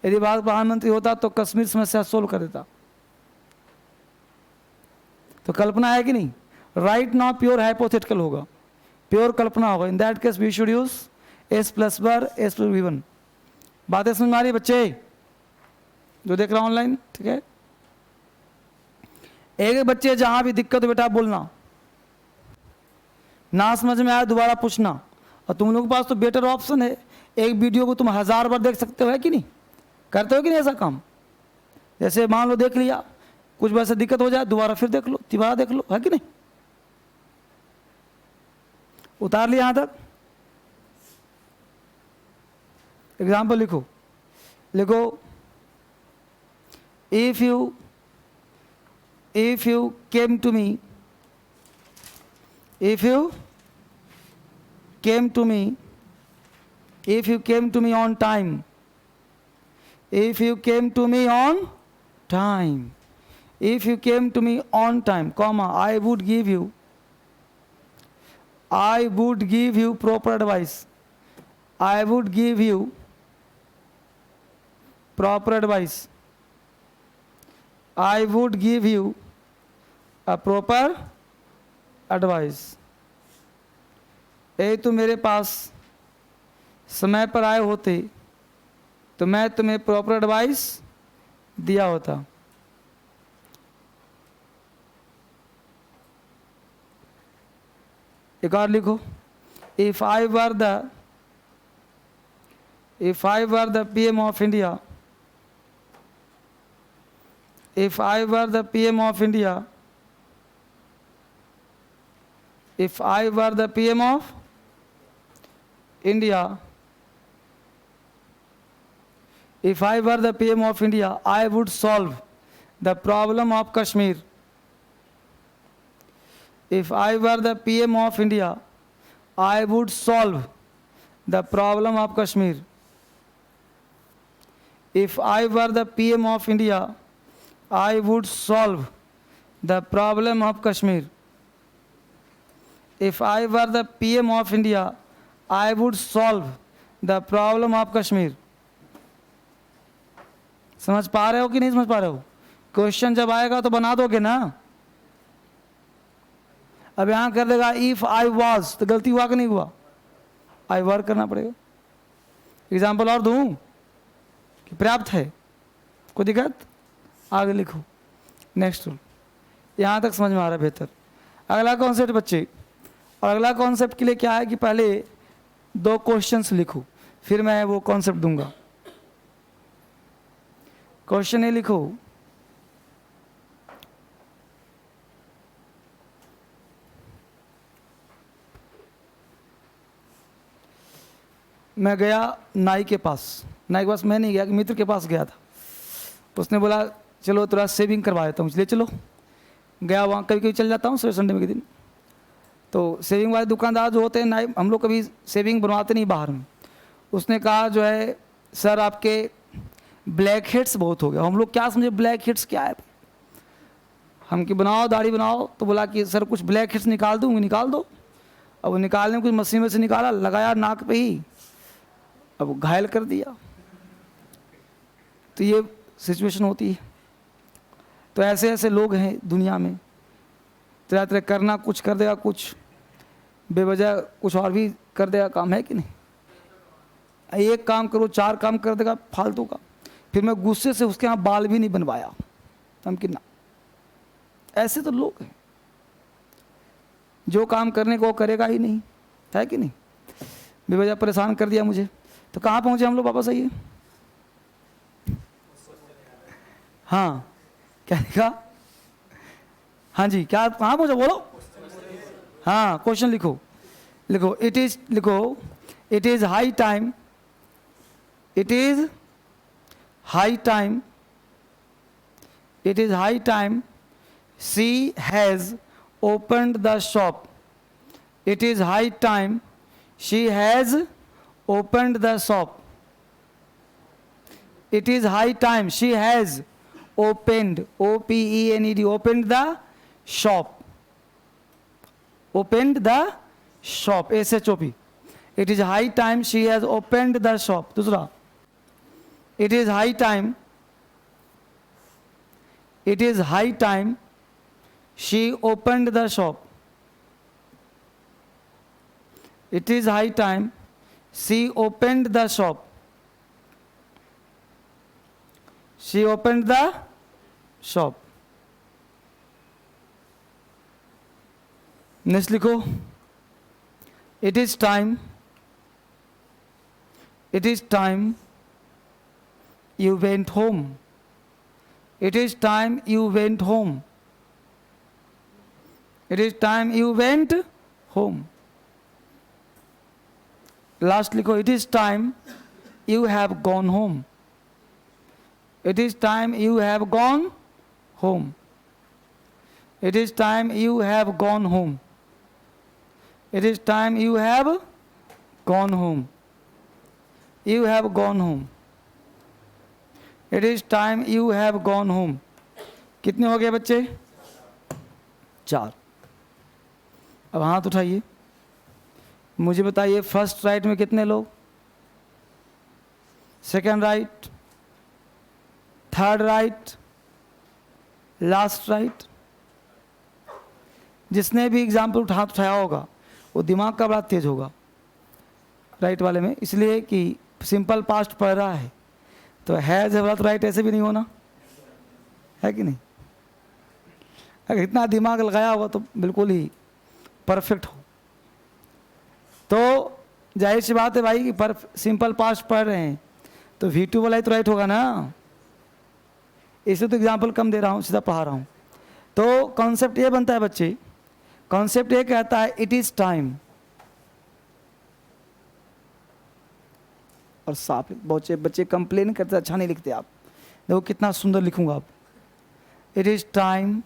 A: यदि भारत प्रधानमंत्री होता तो कश्मीर समस्या सोल्व कर देता। तो कल्पना है कि नहीं? राइट नाउ प्योर हाइपोथेटिकल होगा, प्योर कल्पना होगा। In that case we should use S plus were S plus V one. बातें समझ में आ रही बच्चे जो देख रहा ऑनलाइन? ठीक है। एक बच्चे जहां भी दिक्कत हो बेटा बोलना, ना समझ में आया दोबारा पूछना। और तुम लोगों के पास तो बेटर ऑप्शन है, एक वीडियो को तुम 1000 बार देख सकते हो, है कि नहीं? करते हो कि नहीं ऐसा काम? जैसे मान लो देख लिया, कुछ वैसे दिक्कत हो जाए दोबारा फिर देख लो, दोबारा देख लो, है कि नहीं? उतार लिया यहां तक? एग्जाम्पल लिखो, लिखो if you came to me, if you came to me on time, if you came to me on time, if you came to me on time, comma, I would give you proper advice, I would give you proper advice, I would give you a proper advice। यदि तुम मेरे पास समय पर आए होते तो मैं तुम्हें प्रॉपर एडवाइस दिया होता। एक और लिखो, if I were the PM of India, if I were the PM of India, if I were the PM of India, if I were the PM of India, I would solve the problem of Kashmir. If I were the PM of India, I would solve the problem of Kashmir. If I were the PM of India, I would solve the problem of Kashmir. If I were the PM of India, I would solve the problem of Kashmir. समझ पा रहे हो कि नहीं समझ पा रहे हो? क्वेश्चन जब आएगा तो बना दोगे ना। अब यहां कर देगा इफ आई वॉज, तो गलती हुआ कि नहीं हुआ? आई वर करना पड़ेगा। एग्जाम्पल और दूं कि पर्याप्त है? कोई दिक्कत? आगे लिखो नेक्स्ट रूल। यहाँ तक समझ में आ रहा है बेहतर। अगला कॉन्सेप्ट बच्चे, और अगला कॉन्सेप्ट के लिए क्या है कि पहले 2 क्वेश्चंस लिखो, फिर मैं वो कॉन्सेप्ट दूंगा। क्वेश्चन ये लिखो, मैं गया नाई के पास। नाई के पास मैं नहीं गया, मित्र के पास गया था। उसने बोला चलो थोड़ा सेविंग करवा देता हूँ, इसलिए चलो गया वहाँ। कभी कभी चल जाता हूँ संडे में के दिन। तो सेविंग वाले दुकानदार जो होते हैं नाई, हम लोग कभी सेविंग बनवाते नहीं बाहर में। उसने कहा जो है सर आपके ब्लैक हेड्स बहुत हो गया। हम लोग क्या समझे ब्लैक हेड्स क्या है? हम कि बनाओ दाढ़ी बनाओ। तो बोला कि सर कुछ ब्लैक हेड्स निकाल दूँगी। निकाल दो। अब वो निकालने में कुछ मशीन में से निकाला, लगाया नाक पे ही, अब वो घायल कर दिया। तो ये सिचुएशन होती है। तो ऐसे ऐसे लोग हैं दुनिया में, तरह तरह करना, कुछ कर देगा, कुछ बेवजह कुछ और भी कर देगा काम, है कि नहीं? एक काम करो 4 काम कर देगा फालतू का। फिर मैं गुस्से से उसके यहाँ बाल भी नहीं बनवाया, हम कि ना। ऐसे तो लोग हैं, जो काम करने को करेगा ही नहीं, है कि नहीं? बेवजह परेशान कर दिया मुझे। तो कहाँ पहुँचे हम लोग वापस? आइए। हाँ क्या लिखा? हाँ जी, क्या कहाँ पहुँचा बोलो? हाँ क्वेश्चन लिखो, लिखो इट इज, लिखो it is high time, it is high time, it is high time she has opened the shop. It is high time she has opened the shop. It is high time she has opened, O-P-E-N-E-D, opened the shop. Opened the shop, S-H-O-P. It is high time she has opened the shop. दूसरा, It is high time. It is high time she opened the shop. It is high time she opened the shop. She opened the shop. Next लिखो, it is time, it is time you went home. It is time you went home. It is time you went home. Last लिखो, it is time you have gone home. It is time you have gone home. It is time you have gone home. It is time you have gone home. You have gone home. It is time you have gone home. कितने हो गए बच्चे? 4. अब हाथ उठाइए, मुझे बताइए फर्स्ट राइट में कितने लोग, second right, third right, last right. जिसने भी एग्जाम्पल हाथ उठाया होगा वो दिमाग का बड़ा तेज होगा राइट वाले में, इसलिए कि सिंपल पास्ट पढ़ रहा है तो हैज़ है तो राइट ऐसे भी नहीं होना है कि नहीं. अगर इतना दिमाग लगाया होगा तो बिल्कुल ही परफेक्ट हो. तो जाहिर सी बात है भाई कि पर सिंपल पास्ट पढ़ रहे हैं तो V2 वाला ही तो राइट होगा ना. इसलिए तो एग्जाम्पल कम दे रहा हूँ, सीधा पढ़ा रहा हूँ. तो कॉन्सेप्ट ये बनता है बच्चे, कॉन्सेप्ट ये कहता है इट इज टाइम. और साफ बच्चे बच्चे कंप्लेन करते अच्छा नहीं लिखते आप, देखो कितना सुंदर लिखूंगा आप. It is time,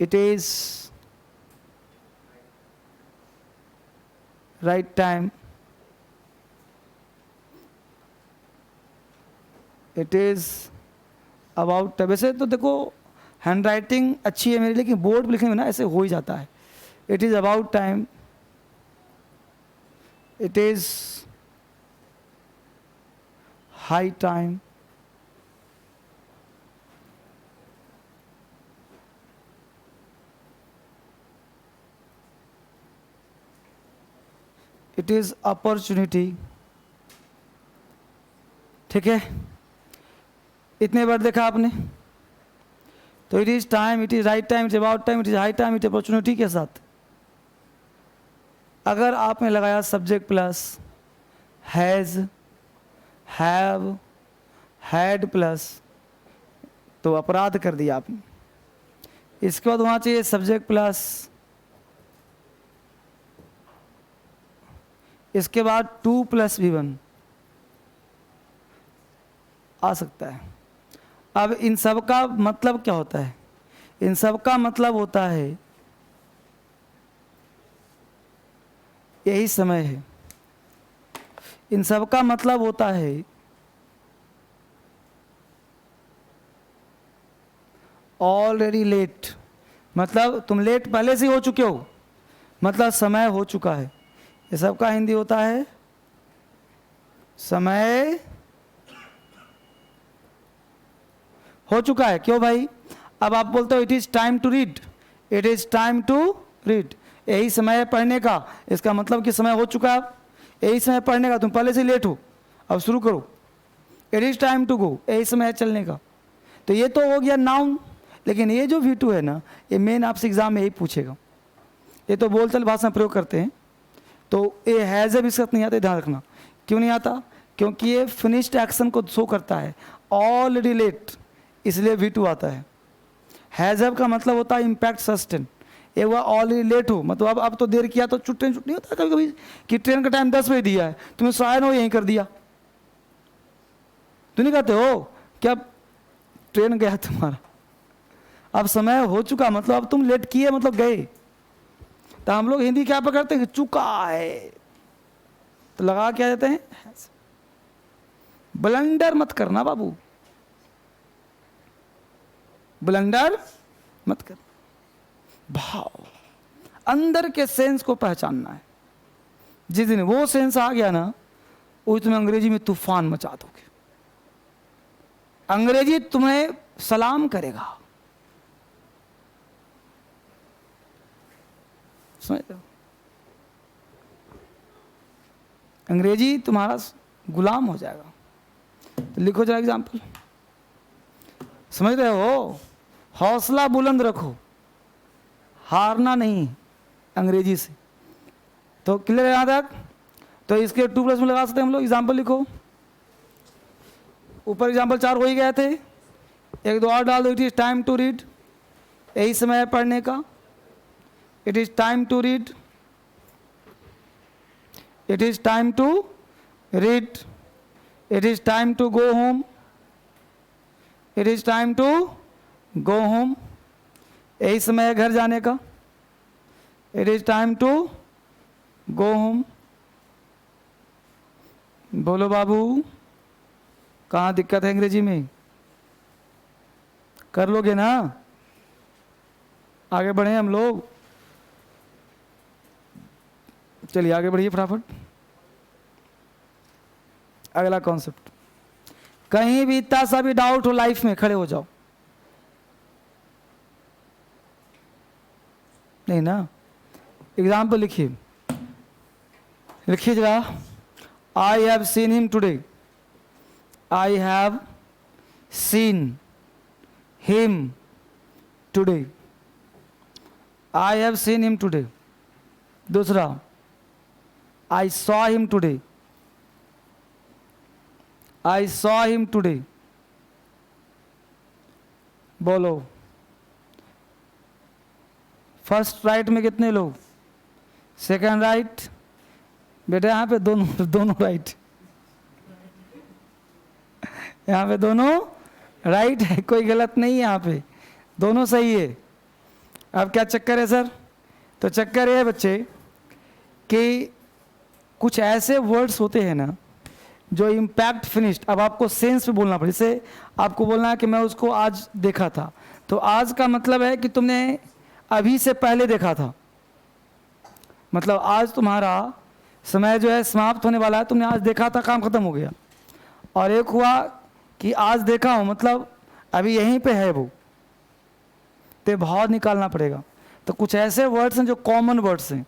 A: it is right time, it is about. वैसे तो देखो हैंड राइटिंग अच्छी है मेरी, लेकिन बोर्ड पर लिखने में ना ऐसे हो ही जाता है. It is about time, it is high time, it is opportunity. ठीक है, इतने बार देखा आपने. तो it is time, it is right time, it is about time, it is high time, it is opportunity के साथ अगर आपने लगाया subject plus has, have, had plus तो अपराध कर दिया आपने. इसके बाद वहाँ चाहिए सब्जेक्ट प्लस, इसके बाद टू प्लस V1 आ सकता है. अब इन सब का मतलब क्या होता है? इन सब का मतलब होता है यही समय है. इन सब का मतलब होता है ऑलरेडी लेट. मतलब तुम लेट पहले से हो चुके हो, मतलब समय हो चुका है. ये सब का हिंदी होता है समय हो चुका है. क्यों भाई? अब आप बोलते हो it is time to read, it is time to read, यही समय है पढ़ने का. इसका मतलब कि समय हो चुका है, यही समय पढ़ने का, तुम पहले से लेट हो, अब शुरू करो. It is time to go, यही समय है चलने का. तो ये तो हो गया नाउन. लेकिन ये जो V2 है ना, ये मेन आपसे एग्जाम में यही पूछेगा. ये तो बोलचाल भाषा में प्रयोग करते हैं, तो ये हैज़ भी इसका नहीं आता, ध्यान रखना. क्यों नहीं आता? क्योंकि ये फिनिश्ड एक्शन को शो करता है, ऑलरेडी लेट, इसलिए V2 आता है. हैज़ का मतलब होता है इम्पैक्ट सस्टेन. ये हुआ ऑलरेडी लेट हो, मतलब अब तो देर किया तो ट्रेन छुट्टी होता है कभी कभी कि ट्रेन का टाइम 10 बजे दिया है, तुम्हें शायद हो यहीं कर दिया. तो नहीं कहते हो क्या ट्रेन गया तुम्हारा, अब समय हो चुका, मतलब अब तुम लेट किए मतलब गए. तो हम लोग हिंदी क्या पकड़ते हैं? चुका है, तो लगा क्या देते हैं? ब्लंडर मत करना बाबू, ब्लंडर मत कर. भाव, अंदर के सेंस को पहचानना है. जिस दिन वो सेंस आ गया ना, वही तुम्हें अंग्रेजी में तूफान मचा दोगे। अंग्रेजी तुम्हें सलाम करेगा, समझ रहे हो? अंग्रेजी तुम्हारा गुलाम हो जाएगा। तो लिखो जरा एग्जाम्पल, समझ रहे हो? हौसला बुलंद रखो, हारना नहीं अंग्रेजी से। तो क्लियर है यहाँ तक? तो इसके 2+ में लगा सकते हैं हम लोग। एग्जाम्पल लिखो, ऊपर एग्जाम्पल 4 हो ही गए थे, 1-2 और डाल दो। It is time to read, यही समय है पढ़ने का। It is time to read, it is time to read, it is time to go home, it is time to go home, यही समय है घर जाने का। It is time to go home. बोलो बाबू, कहाँ दिक्कत है अंग्रेजी में? कर लोगे ना? आगे बढ़े हम लोग, चलिए आगे बढ़िए फटाफट। अगला कॉन्सेप्ट, कहीं भी इतना सा भी डाउट हो लाइफ में, खड़े हो जाओ। नहीं ना? एग्जाम्पल लिखिए, लिखिए जरा। I have seen him today, I have seen him today, I have seen him today. दूसरा, I saw him today, I saw him today. बोलो, फर्स्ट राइट में कितने लोग? Second right? बेटा यहाँ पे दोनों राइट, यहाँ पे दोनों राइट है, कोई गलत नहीं है, यहाँ पे दोनों सही है। अब क्या चक्कर है सर? तो चक्कर है बच्चे कि कुछ ऐसे वर्ड्स होते हैं ना जो इम्पैक्ट फिनिश्ड, अब आपको सेंस पे बोलना पड़े। जैसे आपको बोलना है कि मैं उसको आज देखा था, तो आज का मतलब है कि तुमने अभी से पहले देखा था, मतलब आज तुम्हारा समय जो है समाप्त होने वाला है, तुमने आज देखा था, काम खत्म हो गया। और एक हुआ कि आज देखा हूँ, मतलब अभी यहीं पे है वो, तो भाव निकालना पड़ेगा। तो कुछ ऐसे वर्ड्स हैं जो कॉमन वर्ड्स हैं,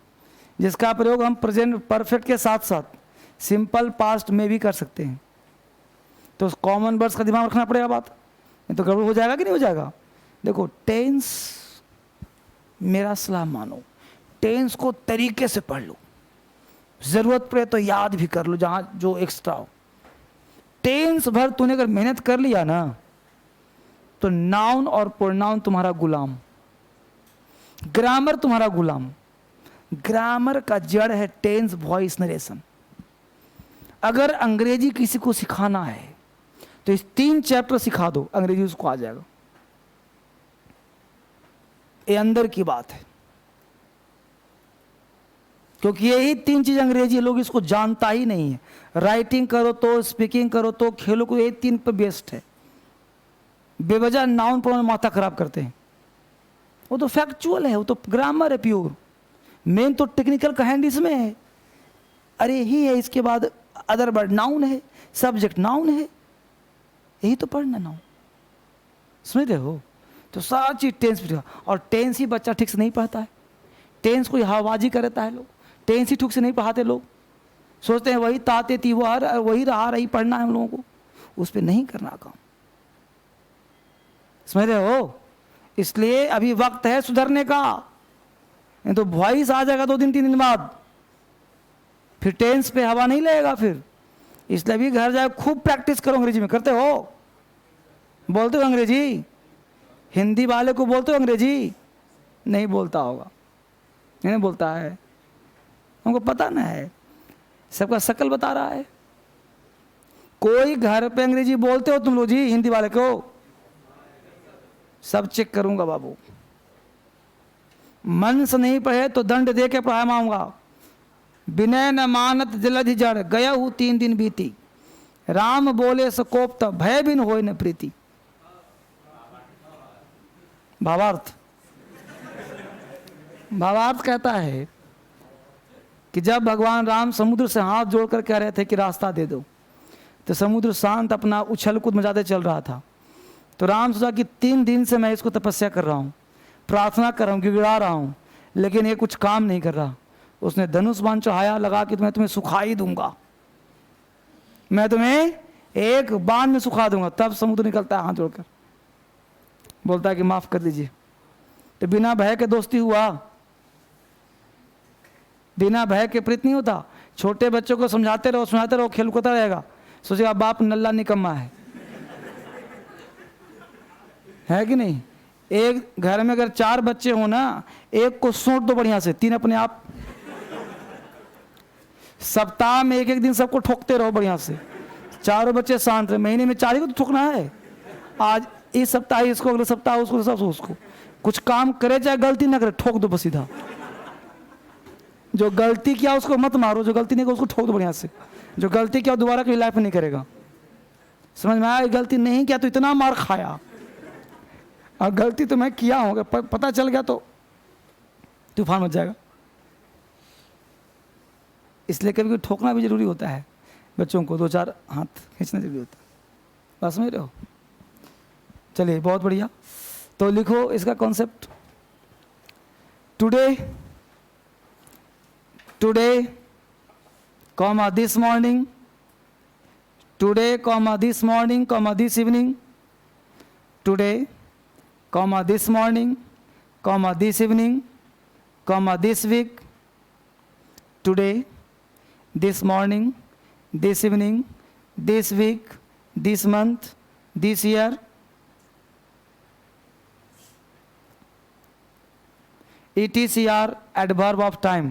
A: जिसका प्रयोग हम प्रेजेंट परफेक्ट के साथ साथ सिंपल पास्ट में भी कर सकते हैं। तो उस कॉमन वर्ड्स का दिमाग रखना पड़ेगा बात, नहीं तो गड़बड़ हो जाएगा कि नहीं हो जाएगा। देखो, टेंस, मेरा सलाह मानो, टेंस को तरीके से पढ़ लो, ज़रूरत पड़े तो याद भी कर लो जहाँ जो एक्स्ट्रा हो। टेंस भर तूने अगर मेहनत कर लिया ना, तो नाउन और प्रोनाउन तुम्हारा गुलाम, ग्रामर तुम्हारा गुलाम। ग्रामर का जड़ है टेंस, वॉइस, नरेशन। अगर अंग्रेजी किसी को सिखाना है तो इस 3 चैप्टर सिखा दो, अंग्रेजी उसको आ जाएगा। ये अंदर की बात है, क्योंकि यही 3 चीज अंग्रेजी लोग इसको जानता ही नहीं है। राइटिंग करो तो, स्पीकिंग करो तो, खेलो को, ये 3 पर बेस्ट है। बेवजह नाउन प्रोनाउन माथा खराब करते हैं, वो तो फैक्चुअल है, वो तो ग्रामर है प्योर। मेन तो टेक्निकल का हैंड इसमें है। अरे ही है, इसके बाद अदर वर्ड नाउन है, सब्जेक्ट नाउन है, यही तो पढ़ना नाउन, समझ रहे हो? तो सारी चीज टेंस पे। और टेंस ही बच्चा ठीक से नहीं पढ़ता है, टेंस को हवाबाजी करता है लोग, टेंस ही ठीक से नहीं पढ़ाते लोग। सोचते हैं वही ताते थी वो हर वही रहा रही पढ़ना है हम लोगों को, उस पर नहीं करना काम, समझ रहे हो? इसलिए अभी वक्त है सुधरने का, नहीं तो वॉइस आ जाएगा 2 दिन 3 दिन बाद, फिर टेंस पे हवा नहीं लगेगा फिर। इसलिए भी घर जाए खूब प्रैक्टिस करो अंग्रेजी में। करते हो? बोलते हो अंग्रेजी? हिंदी वाले को बोलते हो अंग्रेजी? नहीं बोलता होगा, नहीं बोलता है, हमको पता ना है, सबका शकल बता रहा है। कोई घर पे अंग्रेजी बोलते हो तुम लोग जी? हिंदी वाले को सब चेक करूंगा बाबू, मन से नहीं पढ़े तो दंड दे के पढ़ाऊंगा। विनय न मानत जलधि जड़, गया हूँ 3 दिन बीती, राम बोले सकोप तब, भय बिन होय न प्रीति। भावार्थ, भावार्थ कहता है कि जब भगवान राम समुद्र से हाथ जोड़कर कह रहे थे कि रास्ता दे दो, तो समुद्र शांत अपना उछल कूद मचाते चल रहा था। तो राम सोचा कि 3 दिन से मैं इसको तपस्या कर रहा हूँ, प्रार्थना कर रहा हूँ, गिड़गिड़ा रहा हूँ, लेकिन ये कुछ काम नहीं कर रहा। उसने धनुष बाण चढ़ाया, लगा कि मैं तुम्हें सुखा ही दूंगा, मैं तुम्हें एक बाण में सुखा दूंगा। तब समुद्र निकलता है हाथ जोड़कर, बोलता है कि माफ कर दीजिए। तो बिना भय के दोस्ती हुआ, बिना भय के प्रीत नहीं होता। छोटे बच्चों को समझाते रहो, खेल कूदता रहेगा, सोचेगा बाप नल्ला निकम्मा है कि नहीं। एक घर में अगर 4 बच्चे हो ना, एक को सोट दो बढ़िया से, 3 अपने आप। सप्ताह में एक दिन सबको ठोकते रहो बढ़िया से, चारों बच्चे शांत रहे। महीने में 4 ही को तो ठोकना है। आज इस सप्ताह इसको, अगले सप्ताह उसको, सब उसको। कुछ काम करे चाहे गलती ना करे, ठोक दो बस सीधा। जो गलती किया उसको मत मारो, जो गलती नहीं किया उसको ठोक दो बढ़िया से। जो गलती किया दोबारा कभी लाइफ में नहीं करेगा। समझ में आया? गलती नहीं किया तो इतना मार खाया, और गलती तो मैं किया होगा, पता चल गया तो तूफान मच जाएगा। इसलिए कभी कभी ठोकना भी जरूरी होता है। बच्चों को 2-4 हाथ खींचना जरूरी होता है। बात समझ रहे हो? चलिए, बहुत बढ़िया। तो लिखो इसका concept. Today comma this morning, today comma this morning comma this evening, today comma this morning comma this evening comma this week, today, this morning, this evening, this week, this month, this year. ETCR adverb of time.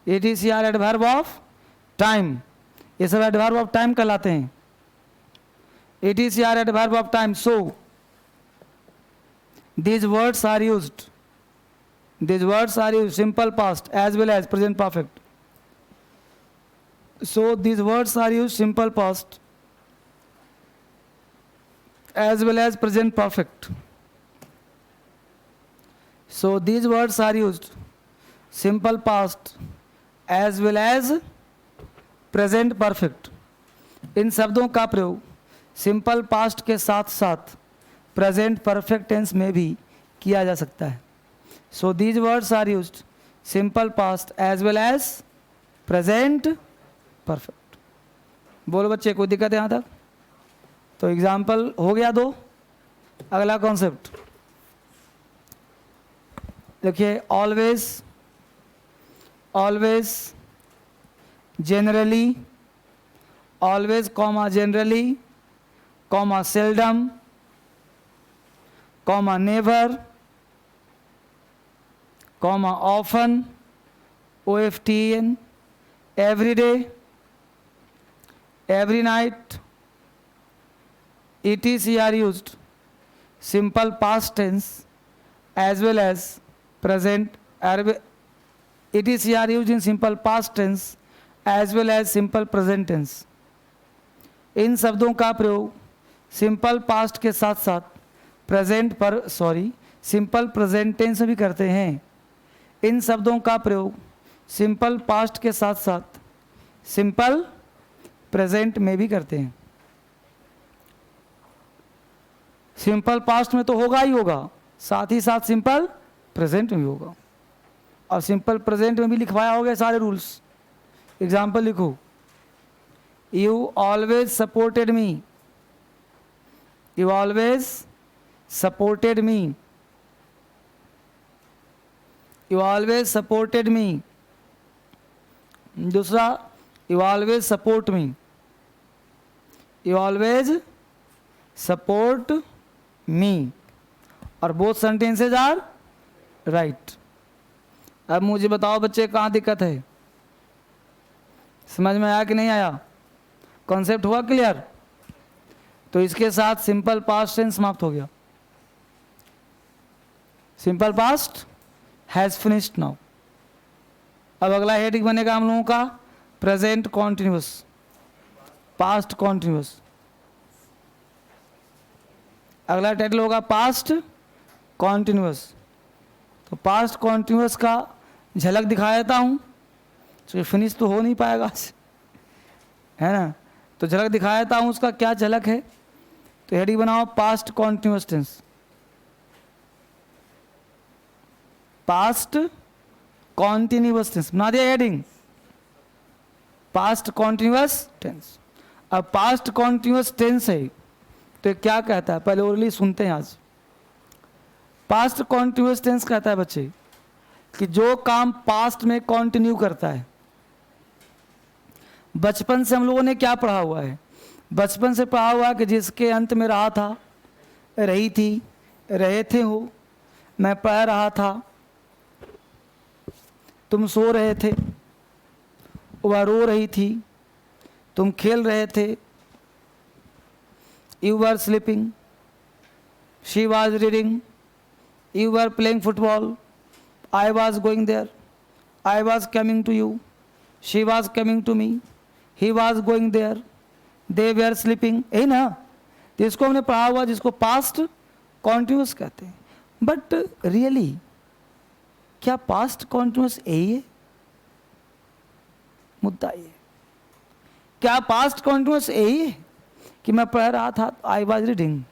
A: ETCR adverb of time. ये सब adverb of time कहलाते हैं। ETCR adverb of time. So these words are used. These words are used simple past as well as present perfect. So these words are used simple past as well as present perfect. So these words are used simple past as well as present perfect. इन शब्दों का प्रयोग सिंपल पास्ट के साथ साथ प्रेजेंट परफेक्ट टेंस में भी किया जा सकता है। So these words are used simple past as well as present perfect. बोलो बच्चे, कोई दिक्कत है यहाँ तक? तो एग्जाम्पल हो गया 2। अगला कॉन्सेप्ट देखिए, always, always, generally, always comma generally comma seldom comma never comma often, OFTEN, every day, every night. ETC are used simple past tense as well as present. ETC are used in simple past tense as well as simple present tense. इन शब्दों का प्रयोग सिंपल पास्ट के साथ साथ सिंपल प्रेजेंट टेंस में भी करते हैं। इन शब्दों का प्रयोग सिंपल पास्ट के साथ साथ सिंपल प्रेजेंट में भी करते हैं। सिंपल पास्ट में तो होगा ही होगा, साथ ही साथ सिंपल प्रेजेंट में भी होगा, और सिंपल प्रेजेंट में भी लिखवाया होगा सारे रूल्स। एग्जाम्पल लिखो, you always supported me, you always supported me, you always supported me. दूसरा, you always support me, you always support me, और बोथ सेंटेंसेज आर राइट। अब मुझे बताओ बच्चे, कहाँ दिक्कत है? समझ में आया कि नहीं आया? कॉन्सेप्ट हुआ क्लियर? तो इसके साथ सिंपल पास्ट टेंस समाप्त हो गया। Simple past has finished now. अब अगला हेडिंग बनेगा हम लोगों का प्रेजेंट कॉन्टिन्यूअस, पास्ट कॉन्टिन्यूअस। अगला टाइटल होगा पास्ट कॉन्टिन्यूअस। तो पास्ट कॉन्टिन्यूअस का झलक दिखा देता हूँ। तो फिनिश तो हो नहीं पाएगा आज, है ना। तो झलक दिखाया था हूँ उसका, क्या झलक है। तो हेडिंग बनाओ past continuous tense, past continuous tense बना दिया हेडिंग, पास्ट कॉन्टिन्यूअस टेंस। अब पास्ट कॉन्टिन्यूअस टेंस है तो क्या कहता है, पहले ओरली सुनते हैं आज। पास्ट कॉन्टिन्यूअस टेंस कहता है बच्चे कि जो काम पास्ट में कंटिन्यू करता है। बचपन से हम लोगों ने क्या पढ़ा हुआ है, बचपन से पढ़ा हुआ कि जिसके अंत में रहा था, रही थी, रहे थे हो, मैं पढ़ रहा था, तुम सो रहे थे, वह रो रही थी, तुम खेल रहे थे, you were sleeping, she was reading, you were playing football, I was going there, I was coming to you, she was coming to me, he was going there, they were sleeping, यही ना। तो इसको हमने पढ़ा हुआ जिसको पास्ट कॉन्टिन्यूस कहते हैं। बट रियली क्या पास्ट कॉन्टिन्यूस यही है, मुद्दा ये, क्या पास्ट कॉन्टिन्यूस यही है कि मैं पढ़ रहा था, आई वॉज रीडिंग,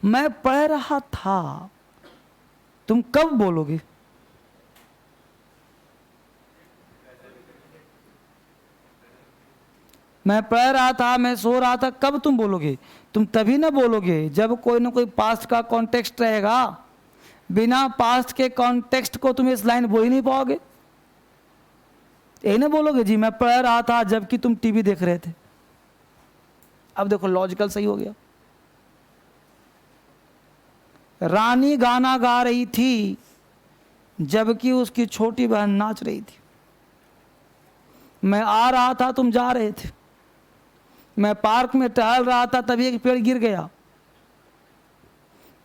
A: मैं पढ़ रहा था, तुम कब बोलोगे? मैं पढ़ रहा था, मैं सो रहा था, कब तुम बोलोगे? तुम तभी ना बोलोगे जब कोई ना कोई पास्ट का कॉन्टेक्स्ट रहेगा। बिना पास्ट के कॉन्टेक्स्ट को तुम इस लाइन बोल ही नहीं पाओगे। यही ना बोलोगे जी मैं पढ़ रहा था जबकि तुम टीवी देख रहे थे। अब देखो लॉजिकल सही हो गया। रानी गाना गा रही थी जबकि उसकी छोटी बहन नाच रही थी। मैं आ रहा था, तुम जा रहे थे। मैं पार्क में टहल रहा था, तभी एक पेड़ गिर गया।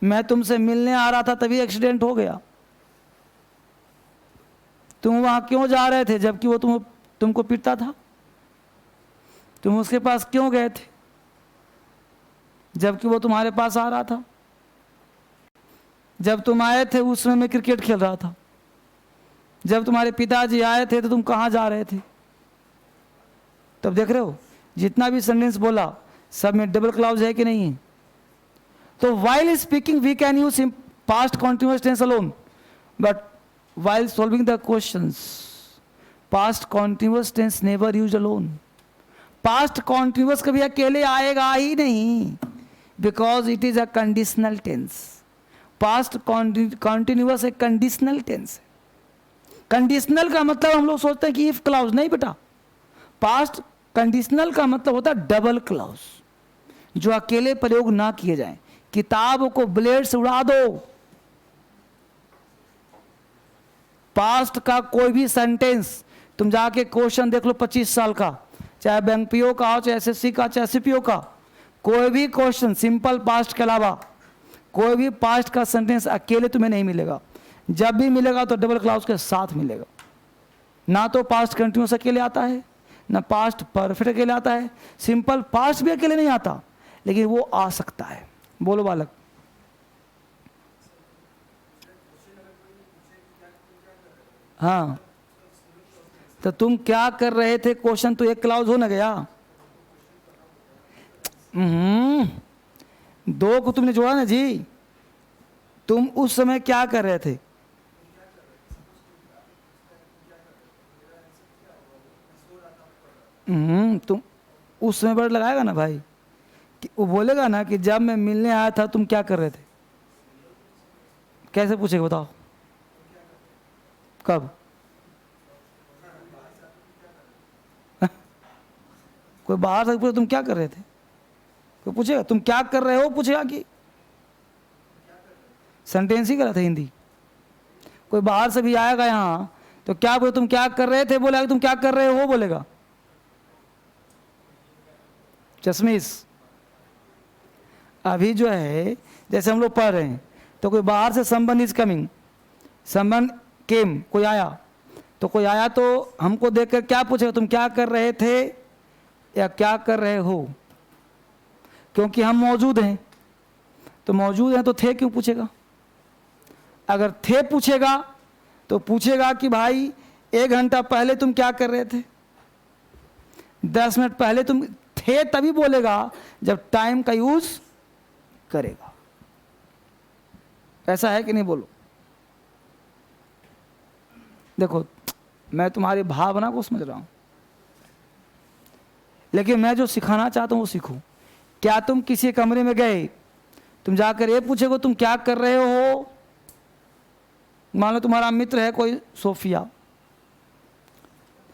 A: मैं तुमसे मिलने आ रहा था, तभी एक्सीडेंट हो गया। तुम वहां क्यों जा रहे थे जबकि वो तुमको पीटता था? तुम उसके पास क्यों गए थे जबकि वो तुम्हारे पास आ रहा था? जब तुम आए थे उस समय मैं क्रिकेट खेल रहा था। जब तुम्हारे पिताजी आए थे तो तुम कहाँ जा रहे थे? तब देख रहे हो जितना भी सेंटेंस बोला सब में डबल क्लॉज है कि नहीं है। तो while speaking we can use past continuous tense alone, but while solving the questions past continuous tense never used alone. past continuous कभी अकेले आएगा ही नहीं, because it is a conditional tense. past continuous एक conditional tense है। conditional का मतलब हम लोग सोचते हैं कि if clause, नहीं बेटा। past conditional का मतलब होता है डबल क्लॉज, जो अकेले प्रयोग ना किए जाएं। किताब को ब्लेड से उड़ा दो। पास्ट का कोई भी सेंटेंस तुम जाके क्वेश्चन देख लो 25 साल का, चाहे बैंक पीओ का हो, चाहे एसएससी का, चाहे सीपीओ का, कोई भी क्वेश्चन सिंपल पास्ट के अलावा कोई भी पास्ट का सेंटेंस अकेले तुम्हें नहीं मिलेगा। जब भी मिलेगा तो डबल क्लॉज के साथ मिलेगा। ना तो पास्ट कंटिन्यूअस अकेले आता है, ना पास्ट परफेक्ट अकेले आता है। सिंपल पास्ट भी अकेले नहीं आता, लेकिन वो आ सकता है। बोलो बालक। हाँ, तो तुम क्या कर रहे थे क्वेश्चन तो एक क्लॉज हो ना गया। दो को तुमने जोड़ा ना जी। तुम उस समय क्या कर रहे थे? तुम उस समय वर्ड लगाएगा ना भाई, कि वो बोलेगा ना कि जब मैं मिलने आया था तुम क्या कर रहे थे। कैसे पूछेगा बताओ? कब? कोई बाहर से पूछे तुम क्या कर रहे थे, कोई पूछेगा तुम क्या कर रहे हो, पूछेगा कि सेंटेंस ही गलत है हिंदी। कोई बाहर से भी आएगा यहाँ तो क्या बोले तुम क्या कर रहे थे, बोलेगा तुम क्या कर रहे हो बोलेगा। चश्मिश अभी जो है जैसे हम लोग पढ़ रहे हैं तो कोई बाहर से समवन इज कमिंग, समवन केम, कोई आया तो कोई आया तो हमको देखकर क्या पूछेगा तुम क्या कर रहे थे या क्या कर रहे हो। क्योंकि हम मौजूद हैं तो मौजूद हैं तो थे क्यों पूछेगा। अगर थे पूछेगा तो पूछेगा कि भाई 1 घंटा पहले तुम क्या कर रहे थे? 10 मिनट पहले तुम थे तभी बोलेगा जब टाइम का यूज करेगा। ऐसा है कि नहीं बोलो? देखो मैं तुम्हारी भावना को समझ रहा हूं, लेकिन मैं जो सिखाना चाहता हूं वो सीखो। क्या तुम किसी कमरे में गए, तुम जाकर ये पूछेगो तुम क्या कर रहे हो? मान लो तुम्हारा मित्र है कोई सोफिया,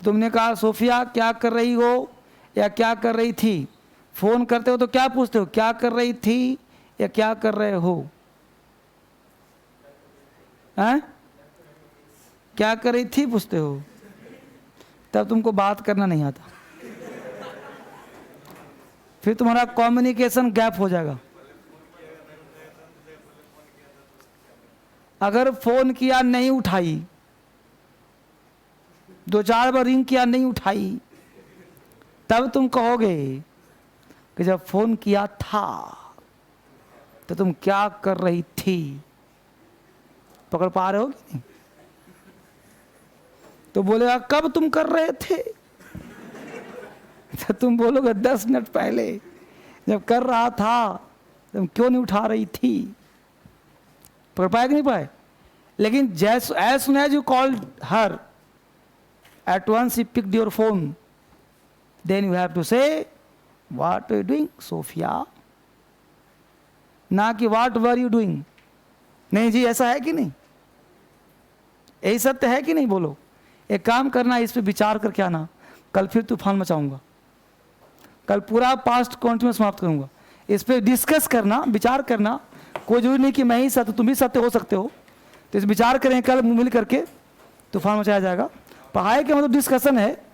A: तुमने कहा सोफिया क्या कर रही हो या क्या कर रही थी? फोन करते हो तो क्या पूछते हो, क्या कर रही थी या क्या कर रहे हो? हैं? क्या कर रही थी पूछते हो, तब तुमको बात करना नहीं आता, फिर तुम्हारा कम्युनिकेशन गैप हो जाएगा। अगर फोन किया नहीं उठाई, 2-4 बार रिंग किया नहीं उठाई, तब तुम कहोगे कि जब फोन किया था तो तुम क्या कर रही थी। पकड़ पा रहे हो कि नहीं? तो बोलेगा कब तुम कर रहे थे, तो तुम बोलोगे 10 मिनट पहले जब कर रहा था तुम क्यों नहीं उठा रही थी। पकड़ पाए कि नहीं पाए? लेकिन as soon as you called her, at once he picked your phone, then you have to say what are you doing Sophia, ना कि what were you doing। नहीं जी, ऐसा है कि नहीं? यही सत्य है कि नहीं बोलो? एक काम करना, इस पे विचार करके आना, कल फिर तूफान मचाऊंगा, कल पूरा पास्ट कॉन्टिन्यूस समाप्त करूंगा। इस पे डिस्कस करना, विचार करना। कोई जरूरी नहीं कि मैं ही सत्य तुम भी सत्य हो सकते हो, तो इस विचार करें, कल मिल करके तूफान मचाया जाएगा। पढ़ाई का मतलब डिस्कशन है।